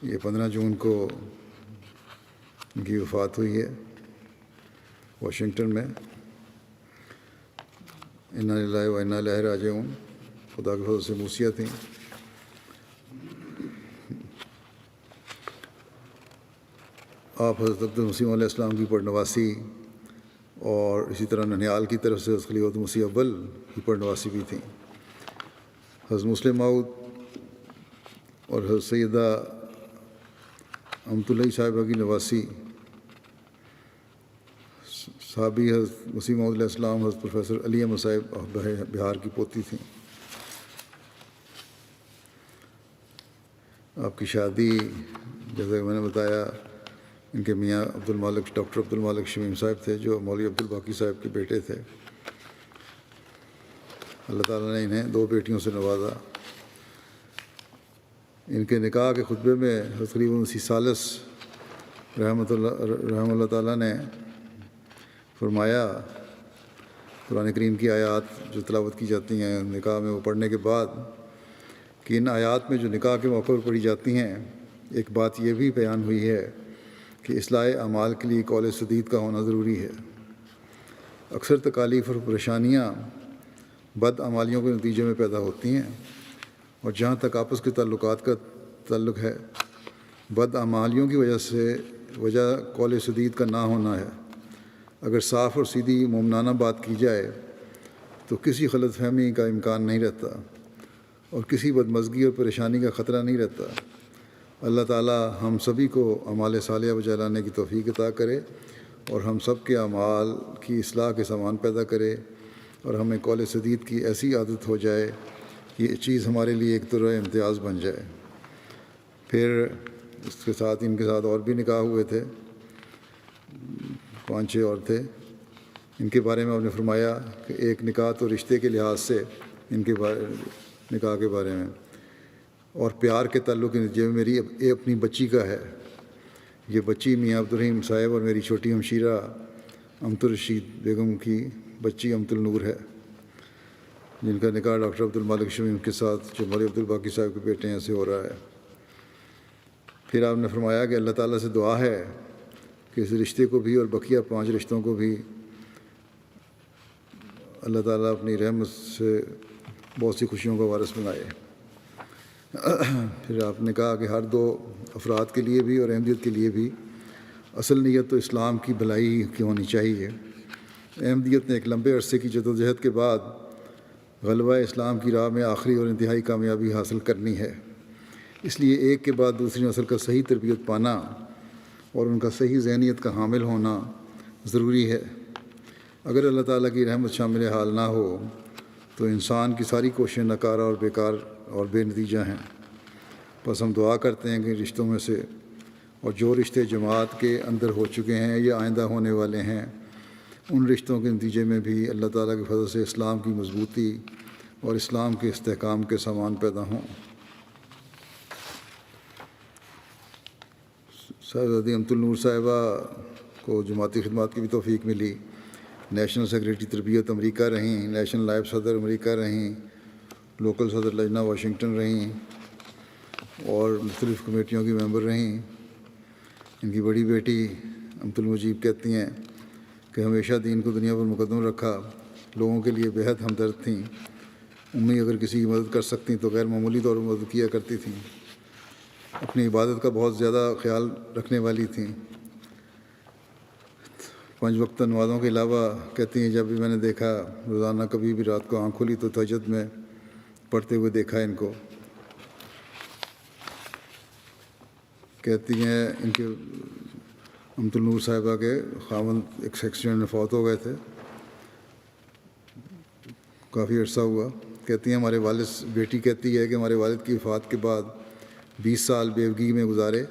یہ 15 جون کو ان کی وفات ہوئی ہے واشنگٹن میں۔ انا للہ و انا الیہ راجعون۔ خدا کے فضل سے موسیہ تھیں۔ آپ حضرت اقدس مسیح علیہ السلام کی پڑنواسی اور اسی طرح ننیال کی طرف سے حضرت خلیفۃ مسیح اول کی پڑنواسی بھی تھیں۔ حضرت مسلم موعود اور حضرت سیدہ امت اللہ صاحبہ کی نواسی صحابی حضرت مسیح موعود علیہ السلام حضرت پروفیسر علی احمد صاحب بہار کی پوتی تھیں۔ آپ کی شادی، جیسا کہ میں نے بتایا، ان کے میاں ڈاکٹر عبدالمالک شمیم صاحب تھے، جو مولوی عبدالباقی صاحب کے بیٹے تھے۔ اللہ تعالیٰ نے انہیں 2 بیٹیوں سے نوازا۔ ان کے نکاح کے خطبے میں حضرت خلیفہ مسیح ثالث رحمہ اللہ تعالیٰ نے فرمایا، قرآن کریم کی آیات جو تلاوت کی جاتی ہیں نکاح میں، وہ پڑھنے کے بعد، کہ ان آیات میں جو نکاح کے موقع پر پڑھی جاتی ہیں، ایک بات یہ بھی بیان ہوئی ہے کہ اصلاح اعمال کے لیے قول سدید کا ہونا ضروری ہے۔ اکثر تکالیف اور پریشانیاں بد اعمالیوں کے نتیجے میں پیدا ہوتی ہیں، اور جہاں تک آپس کے تعلقات کا تعلق ہے، بد اعمالیوں کی وجہ قول سدید کا نہ ہونا ہے۔ اگر صاف اور سیدھی مومنانہ بات کی جائے تو کسی غلط فہمی کا امکان نہیں رہتا اور کسی بدمزگی اور پریشانی کا خطرہ نہیں رہتا۔ اللہ تعالیٰ ہم سبھی کو اعمال صالحہ بجا لانے کی توفیق عطا کرے اور ہم سب کے اعمال کی اصلاح کے سامان پیدا کرے اور ہمیں قول سدید کی ایسی عادت ہو جائے کہ یہ چیز ہمارے لیے ایک طرح امتیاز بن جائے۔ پھر اس کے ساتھ ان کے ساتھ اور بھی نکاح ہوئے تھے، 5-6 اور تھے۔ ان کے بارے میں آپ نے فرمایا کہ ایک نکاح تو رشتے کے لحاظ سے ان کے نکاح کے بارے میں اور پیار کے تعلق کے نتیجے میں میری اپنی بچی کا ہے۔ یہ بچی میاں عبدالرحیم صاحب اور میری چھوٹی ہمشیرہ امت الرشید بیگم کی بچی امت النور ہے، جن کا نکاح ڈاکٹر عبدالمالک شمیم کے ساتھ جو مولوی عبدالباقی صاحب کے بیٹے ہیں سے ہو رہا ہے۔ پھر آپ نے فرمایا کہ اللہ تعالیٰ سے دعا ہے کہ اس رشتے کو بھی اور بقیہ 5 رشتوں کو بھی اللہ تعالیٰ اپنی رحمت سے بہت سی خوشیوں کا وارث بنائے۔ پھر آپ نے کہا کہ ہر 2 افراد کے لیے بھی اور احمدیت کے لیے بھی اصل نیت تو اسلام کی بھلائی کی ہونی چاہیے۔ احمدیت نے ایک لمبے عرصے کی جدوجہد کے بعد غلبہ اسلام کی راہ میں آخری اور انتہائی کامیابی حاصل کرنی ہے، اس لیے ایک کے بعد دوسری نسل کا صحیح تربیت پانا اور ان کا صحیح ذہنیت کا حامل ہونا ضروری ہے۔ اگر اللہ تعالیٰ کی رحمت شامل حال نہ ہو تو انسان کی ساری کوششیں ناکارہ اور بیکار اور بے نتیجہ ہیں۔ بس ہم دعا کرتے ہیں کہ رشتوں میں سے اور جو رشتے جماعت کے اندر ہو چکے ہیں یا آئندہ ہونے والے ہیں، ان رشتوں کے نتیجے میں بھی اللہ تعالیٰ کی فضل سے اسلام کی مضبوطی اور اسلام کے استحکام کے سامان پیدا ہوں۔ صاحبزادی امت النور صاحبہ کو جماعتی خدمات کی بھی توفیق ملی، نیشنل سیکریٹری تربیت امریکہ رہیں، نیشنل نائب صدر امریکہ رہیں، لوکل صدر لجنہ واشنگٹن رہیں اور مختلف کمیٹیوں کی ممبر رہیں۔ ان کی بڑی بیٹی امت المجیب کہتی ہیں کہ ہمیشہ دین کو دنیا پر مقدم رکھا، لوگوں کے لیے بےحد ہمدرد تھیں۔ امی اگر کسی کی مدد کر سکتیں تو غیر معمولی طور پر مدد کیا کرتی تھیں، اپنی عبادت کا بہت زیادہ خیال رکھنے والی تھیں۔ 5 وقتہ نمازوں کے علاوہ کہتی ہیں جب بھی میں نے دیکھا روزانہ کبھی بھی رات کو آنکھ کھلی تو تہجد میں پڑھتے ہوئے دیکھا ان کو۔ کہتی ہیں ان کے امت النور صاحبہ کے خاوند ایک ایکسیڈنٹ میں فوت ہو گئے تھے، کافی عرصہ ہوا۔ کہتی ہیں ہمارے والد، بیٹی کہتی ہے کہ ہمارے والد کی وفات کے بعد 20 سال بیوگی میں گزارے،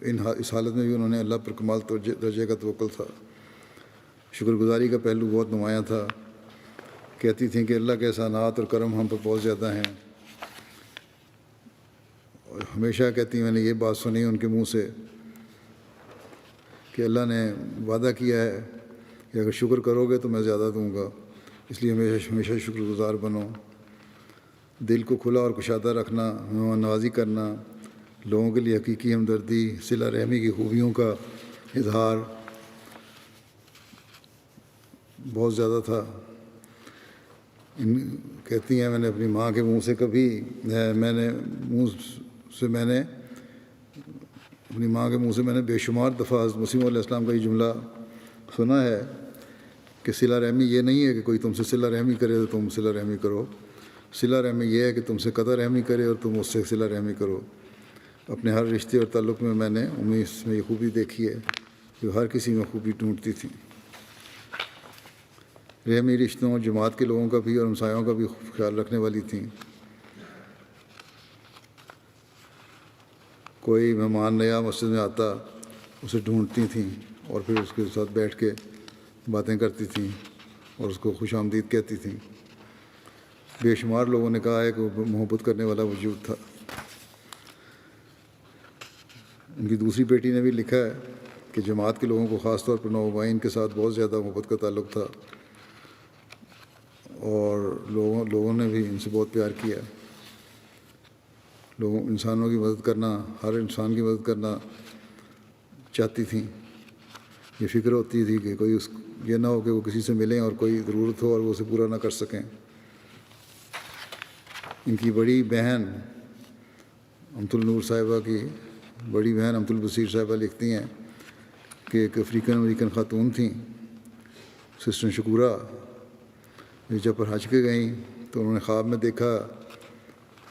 اس حالت میں بھی انہوں نے اللہ پر کمال درجے کا توکل تھا۔ شکر گزاری کا پہلو بہت نمایاں تھا۔ کہتی تھیں کہ اللہ کے احسانات اور کرم ہم پر بہت زیادہ ہیں، اور ہمیشہ کہتی میں نے یہ بات سنی ان کے منہ سے کہ اللہ نے وعدہ کیا ہے کہ اگر شکر کرو گے تو میں زیادہ دوں گا، اس لیے ہمیشہ شکر گزار بنو۔ دل کو کھلا اور کشادہ رکھنا، مہمان نوازی کرنا، لوگوں کے لیے حقیقی ہمدردی، صلہ رحمی کی خوبیوں کا اظہار بہت زیادہ تھا۔ کہتی ہیں میں نے اپنی ماں کے منہ سے میں نے بے شمار دفعہ حضرت مسیح علیہ السلام کا یہ جملہ سنا ہے کہ صلہ رحمی یہ نہیں ہے کہ کوئی تم سے صلہ رحمی کرے تو تم صلہ رحمی کرو، صلہ رحمی یہ ہے کہ تم سے قطع رحمی کرے اور تم اس سے صلہ رحمی کرو۔ اپنے ہر رشتے اور تعلق میں نے اس میں یہ خوبی دیکھی ہے جو ہر کسی میں خوبی ڈھونڈتی تھی۔ رحمی رشتوں، جماعت کے لوگوں کا بھی اور ہمسایوں کا بھی خیال رکھنے والی تھیں۔ کوئی مہمان نیا مسجد میں آتا اسے ڈھونڈتی تھیں اور پھر اس کے ساتھ بیٹھ کے باتیں کرتی تھیں اور اس کو خوش آمدید کہتی تھیں۔ بے شمار لوگوں نے کہا ہے کہ وہ محبت کرنے والا وجود تھا۔ ان کی دوسری بیٹی نے بھی لکھا ہے کہ جماعت کے لوگوں کو خاص طور پر نوآبائین کے ساتھ بہت زیادہ محبت کا تعلق تھا اور لوگوں نے بھی ان سے بہت پیار کیا۔ انسانوں کی مدد کرنا، ہر انسان کی مدد کرنا چاہتی تھیں۔ یہ فکر ہوتی تھی کہ کوئی یہ نہ ہو کہ وہ کسی سے ملیں اور کوئی ضرورت ہو اور وہ اسے پورا نہ کر سکیں۔ ان کی بڑی بہن امت النور صاحبہ کی بڑی بہن امت البصیر صاحبہ لکھتی ہیں کہ ایک افریقن امریکن خاتون تھیں سسٹر شکورہ جب پر حج کے گئیں تو انہوں نے خواب میں دیکھا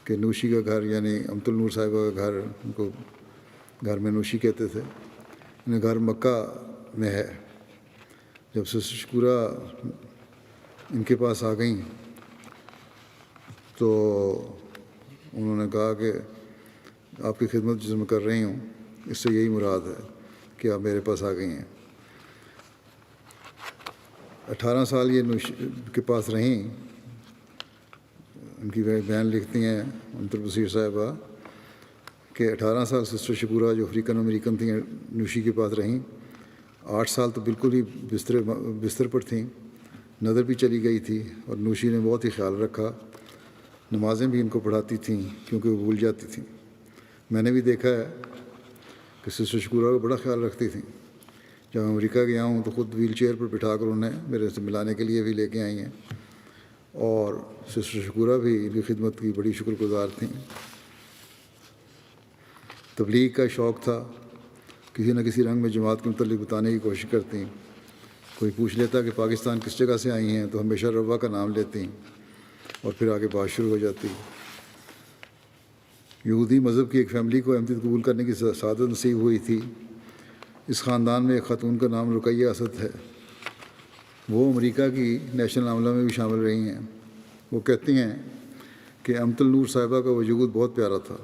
کہ نوشی کا گھر، یعنی امت النور صاحبہ کا گھر، ان کو گھر میں نوشی کہتے تھے، انہیں گھر مکہ میں ہے۔ جب سسٹر شکورہ ان کے پاس آ گئیں تو انہوں نے کہا کہ آپ کی خدمت جو میں کر رہی ہوں اس سے یہی مراد ہے کہ آپ میرے پاس آ گئی ہیں۔ 18 سال یہ نوشی کے پاس رہیں۔ ان کی بیان لکھتی ہیں امت البصیر صاحبہ کہ 18 سال سسٹر شکورہ جو افریقن امریکن تھیں نوشی کے پاس رہیں۔ 8 سال تو بالکل ہی بستر پر تھیں، نظر بھی چلی گئی تھی، اور نوشی نے بہت ہی خیال رکھا، نمازیں بھی ان کو پڑھاتی تھیں کیونکہ وہ بھول جاتی تھیں۔ میں نے بھی دیکھا ہے کہ سسٹر شکورہ کو بڑا خیال رکھتی تھیں۔ جب میں امریکہ گیا ہوں تو خود ویل چیئر پر بٹھا کر انہیں میرے سے ملانے کے لیے بھی لے کے آئی ہیں، اور سسٹر شکورہ بھی ان کی خدمت کی بڑی شکر گزار تھیں۔ تبلیغ کا شوق تھا، کسی نہ کسی رنگ میں جماعت کے متعلق بتانے کی کوشش کرتی۔ کوئی پوچھ لیتا کہ پاکستان کس جگہ سے آئی ہیں تو ہمیشہ روا کا نام لیتی اور پھر آگے بات شروع ہو جاتی۔ یہودی مذہب کی ایک فیملی کو احمدیت قبول کرنے کی سعادت نصیب ہوئی تھی۔ اس خاندان میں ایک خاتون کا نام رقیہ اسد ہے، وہ امریکہ کی نیشنل عملہ میں بھی شامل رہی ہیں۔ وہ کہتی ہیں کہ امت النور صاحبہ کا وجود بہت پیارا تھا،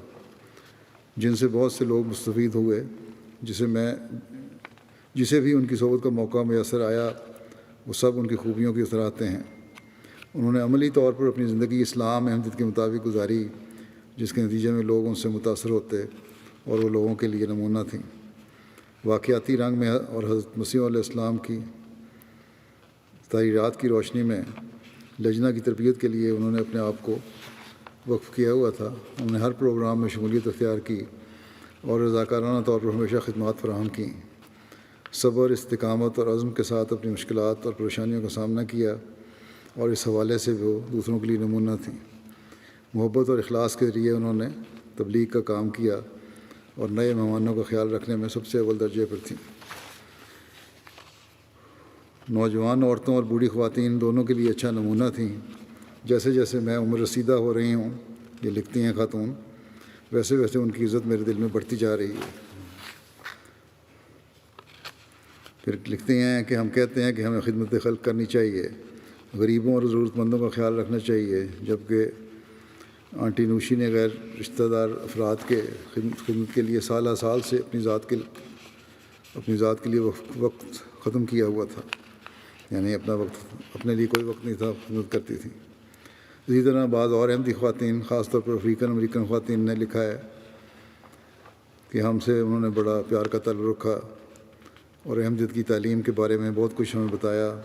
جن سے بہت سے لوگ مستفید ہوئے، جسے بھی ان کی صحبت کا موقع میسر آیا وہ سب ان کی خوبیوں کی سراہتے ہیں۔ انہوں نے عملی طور پر اپنی زندگی اسلام احمدیت کے مطابق گزاری، جس کے نتیجے میں لوگ ان سے متاثر ہوتے اور وہ لوگوں کے لیے نمونہ تھیں۔ واقعاتی رنگ میں اور حضرت مسیح علیہ السلام کی تحریرات کی روشنی میں لجنہ کی تربیت کے لیے انہوں نے اپنے آپ کو وقف کیا ہوا تھا۔ انہوں نے ہر پروگرام میں شمولیت اختیار کی اور رضاکارانہ طور پر ہمیشہ خدمات فراہم کیں۔ صبر، استقامت اور عزم کے ساتھ اپنی مشکلات اور پریشانیوں کا سامنا کیا، اور اس حوالے سے وہ دوسروں کے لیے نمونہ تھیں۔ محبت اور اخلاص کے ذریعے انہوں نے تبلیغ کا کام کیا اور نئے مہمانوں کا خیال رکھنے میں سب سے اول درجے پر تھیں۔ نوجوان عورتوں اور بوڑھی خواتین دونوں کے لیے اچھا نمونہ تھیں۔ جیسے جیسے میں عمر رسیدہ ہو رہی ہوں، یہ لکھتی ہیں خاتون، ویسے ویسے ان کی عزت میرے دل میں بڑھتی جا رہی ہے۔ پھر لکھتے ہیں کہ ہم کہتے ہیں کہ ہمیں خدمت خلق کرنی چاہیے، غریبوں اور ضرورت مندوں کا خیال رکھنا چاہیے، جبکہ آنٹی نوشی نے غیر رشتہ دار افراد کے خدمت کے لیے سالہ سال سے اپنی ذات کے لیے وقت ختم کیا ہوا تھا، یعنی اپنا وقت، اپنے لیے کوئی وقت نہیں تھا، خدمت کرتی تھی۔ اسی طرح بعض اور احمدی خواتین، خاص طور پر افریقن امریکن خواتین نے لکھا ہے کہ ہم سے انہوں نے بڑا پیار کا تعلق رکھا اور احمدیت کی تعلیم کے بارے میں بہت کچھ ہمیں بتایا۔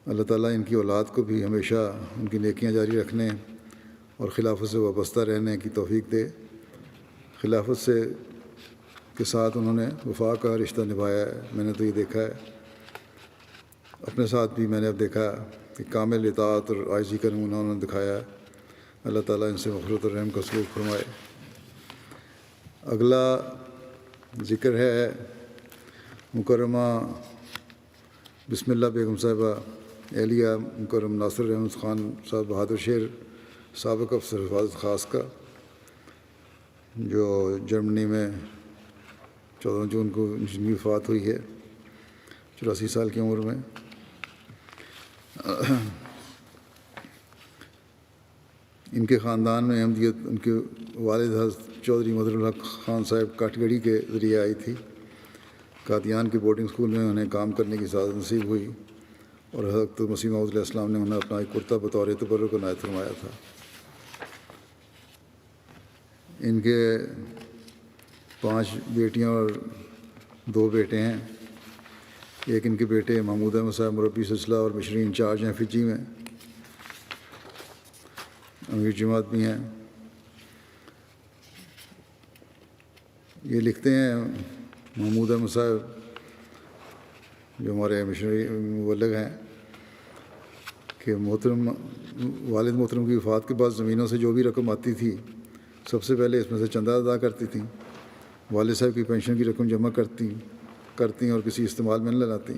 اللہ تعالیٰ ان کی اولاد کو بھی ہمیشہ ان کی نیکیاں جاری رکھنے اور خلافت سے وابستہ رہنے کی توفیق دے۔ خلافت کے ساتھ انہوں نے وفا کا رشتہ نبھایا ہے، میں نے تو یہ دیکھا ہے اپنے ساتھ بھی۔ میں نے اب دیکھا کہ کامل اطاعت اور عاجزی کا نمونہ انہوں نے دکھایا ہے۔ اللہ تعالیٰ ان سے مغفرت اور رحم کا سلوک فرمائے۔ اگلا ذکر ہے مکرمہ بسم اللہ بیگم صاحبہ، اہلیہ مکرم ناصر احمد خان صاحب بہادر شہر، سابق افسر حفاظت خاص کا، جو جرمنی میں 14 جون کو جن کی وفات ہوئی ہے 84 سال کی عمر میں۔ ان کے خاندان میں احمدیت ان کے والد حضرت چودھری مظہر الحق خان صاحب کاٹگڑی کے ذریعے آئی تھی۔ قادیان کے بورڈنگ اسکول میں انہیں کام کرنے کی سعادت نصیب ہوئی، اور حضرت مسیح موعود علیہ السلام نے انہیں اپنا ایک کرتا بطور تبرک عنایت فرمایا تھا۔ ان کے 5 بیٹیاں اور 2 بیٹے ہیں۔ ایک ان کے بیٹے محمود احمد صاحب مربی سلسلہ اور مشرین انچارج ہیں فجی میں، امیر جماعت بھی ہیں۔ یہ لکھتے ہیں محمود احمد صاحب جو ہمارے مشنری مبلغ ہیں کہ والد محترم کی وفات کے بعد زمینوں سے جو بھی رقم آتی تھی سب سے پہلے اس میں سے چندہ ادا کرتی تھیں، والد صاحب کی پینشن کی رقم جمع کرتی اور کسی استعمال میں نہ لاتی۔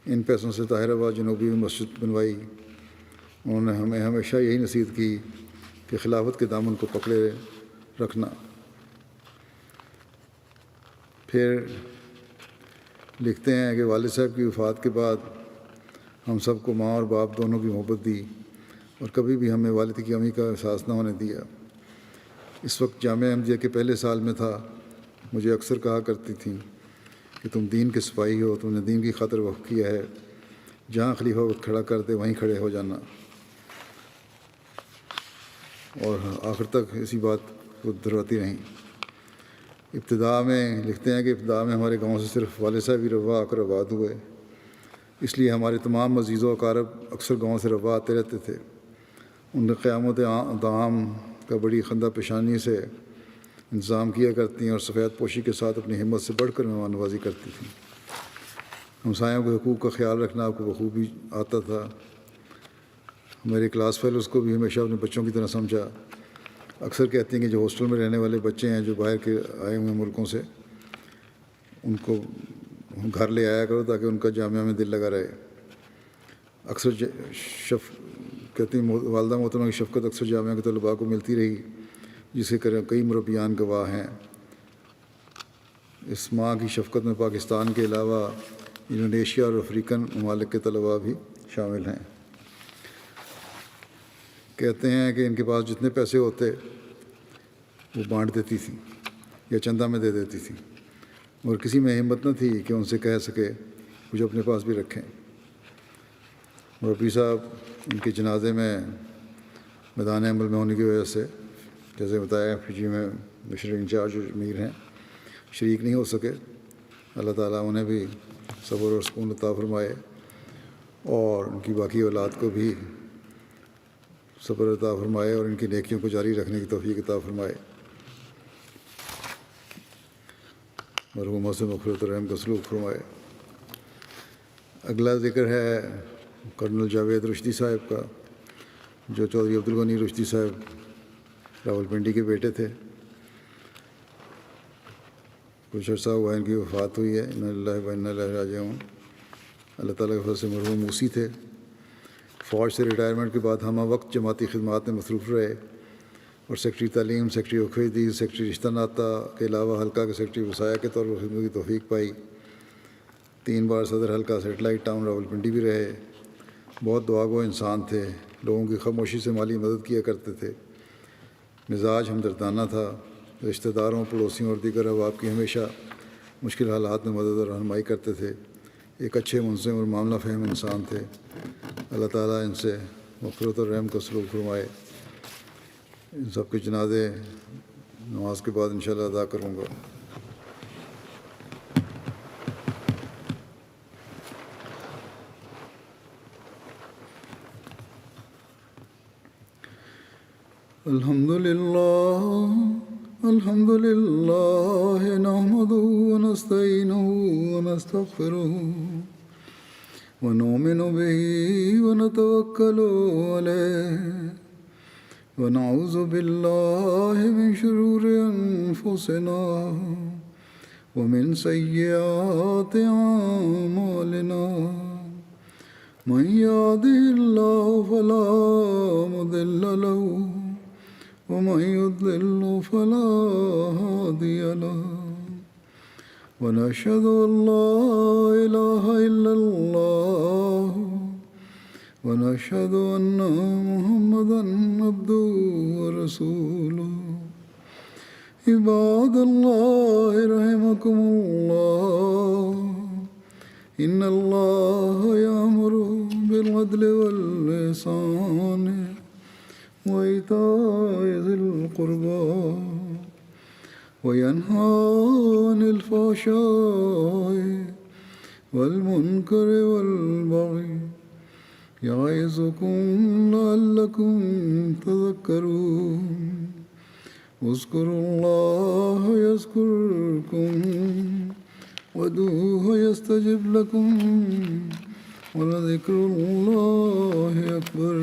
ان پیسوں سے طاہر آباد جنوبی میں مسجد بنوائی۔ انہوں نے ہمیں ہمیشہ یہی نصیحت کی کہ خلافت کے دامن کو پکڑے رکھنا۔ پھر لکھتے ہیں کہ والد صاحب کی وفات کے بعد ہم سب کو ماں اور باپ دونوں کی محبت دی اور کبھی بھی ہمیں والد کی کمی کا احساس نہ ہونے دیا۔ اس وقت جامعہ احمدیہ کے پہلے سال میں تھا، مجھے اکثر کہا کرتی تھیں کہ تم دین کے سپاہی ہو، تم نے دین کی خاطر وقف کیا ہے، جہاں خلیفہ وقت کھڑا کر دے وہیں کھڑے ہو جانا۔ اور آخر تک اسی بات کو دہراتی رہیں۔ ابتدا میں لکھتے ہیں کہ ابتدا میں ہمارے گاؤں سے صرف والد صاحب ہی روا آ کر آباد ہوئے، اس لیے ہمارے تمام عزیز و اقارب اکثر گاؤں سے روا آتے رہتے تھے۔ ان نے قیامت دعام کا بڑی خندہ پیشانی سے انتظام کیا کرتی ہیں اور سفید پوشی کے ساتھ اپنی ہمت سے بڑھ کر مہمان نوازی کرتی تھیں۔ ہمسایوں کے حقوق کا خیال رکھنا آپ کو بخوبی آتا تھا۔ میرے کلاس فیلوز کو بھی ہمیشہ اپنے بچوں کی طرح سمجھا۔ اکثر کہتی ہیں کہ جو ہاسٹل میں رہنے والے بچے ہیں جو باہر کے آئے ہوئے ملکوں سے، ان کو گھر لے آیا کرو تاکہ ان کا جامعہ میں دل لگا رہے۔ اکثر کہتی ہیں والدہ محترمہ کی شفقت اکثر جامعہ کے طلباء کو ملتی رہی، جس کے کئی مربیان گواہ ہیں۔ اس ماں کی شفقت میں پاکستان کے علاوہ انڈونیشیا اور افریقن ممالک کے طلباء بھی شامل ہیں۔ کہتے ہیں کہ ان کے پاس جتنے پیسے ہوتے وہ بانٹ دیتی تھیں یا چندہ میں دے دیتی تھیں، اور کسی میں ہمت نہ تھی کہ ان سے کہہ سکے کچھ اپنے پاس بھی رکھیں۔ مربی صاحب ان کے جنازے میں میدان عمل میں ہونے کی وجہ سے، جیسے بتایا، فجی میں مشرق انچارج جو امیر ہیں، شریک نہیں ہو سکے۔ اللہ تعالیٰ انہیں بھی صبر اور سکون عطا فرمائے اور ان کی باقی اولاد کو بھی صبر عطا فرمائے اور ان کی نیکیوں کو جاری رکھنے کی توفیق عطا فرمائے۔ مرحومہ سے مغفرت و رحم کا سلوک فرمائے۔ اگلا ذکر ہے کرنل جاوید رشدی صاحب کا، جو چودھری عبدالغنی رشدی صاحب راولپنڈی کے بیٹے تھے۔ کچھ عرصہ ہوا ان کی وفات ہوئی ہے، انا للہ و انا الیہ راجعون۔ اللہ تعالیٰ کے فضل سے مرحوم موسی تھے۔ فوج سے ریٹائرمنٹ کے بعد ہمہ وقت جماعتی خدمات میں مصروف رہے اور سیکٹری تعلیم، سیکٹری اخویدی، سیکٹری رشتہ ناطہ کے علاوہ حلقہ کے سیکٹری وسایہ کے طور پر خدمت کی توفیق پائی۔ 3 بار صدر حلقہ سیٹلائٹ ٹاؤن راولپنڈی بھی رہے۔ بہت دعاگو انسان تھے، لوگوں کی خاموشی سے مالی مدد کیا کرتے تھے۔ مزاج ہمدردانہ تھا، رشتہ داروں، پڑوسیوں اور دیگر احباب کی ہمیشہ مشکل حالات میں مدد اور رہنمائی کرتے تھے۔ ایک اچھے، منظم اور معاملہ فہم انسان تھے۔ اللہ تعالیٰ ان سے مغفرت اور رحم کا سلوک فرمائے۔ ان سب کے جنازے نماز کے بعد انشاءاللہ ادا کروں گا۔ الحمد للہ نحمدہ ونستعینہ ونستغفرہ ونؤمن بہ ونتوکل علیہ ونعوذ باللہ من شرور انفسنا ومن سیئات اعمالنا من یہدہ اللہ فلا مضل له ومن يضلل فلا هادي له ونشهد أن لا إله إلا الله ونشهد أن محمدا عبده ورسوله عباد الله رحمكم الله إن الله يأمر بالعدل والإحسان وإيتاء ذي القربى وينهى عن الفحشاء والمنكر والبغي يعظكم لعلكم تذكرون اذكروا الله يذكركم وادعوه يستجب لكم ولذكر الله أكبر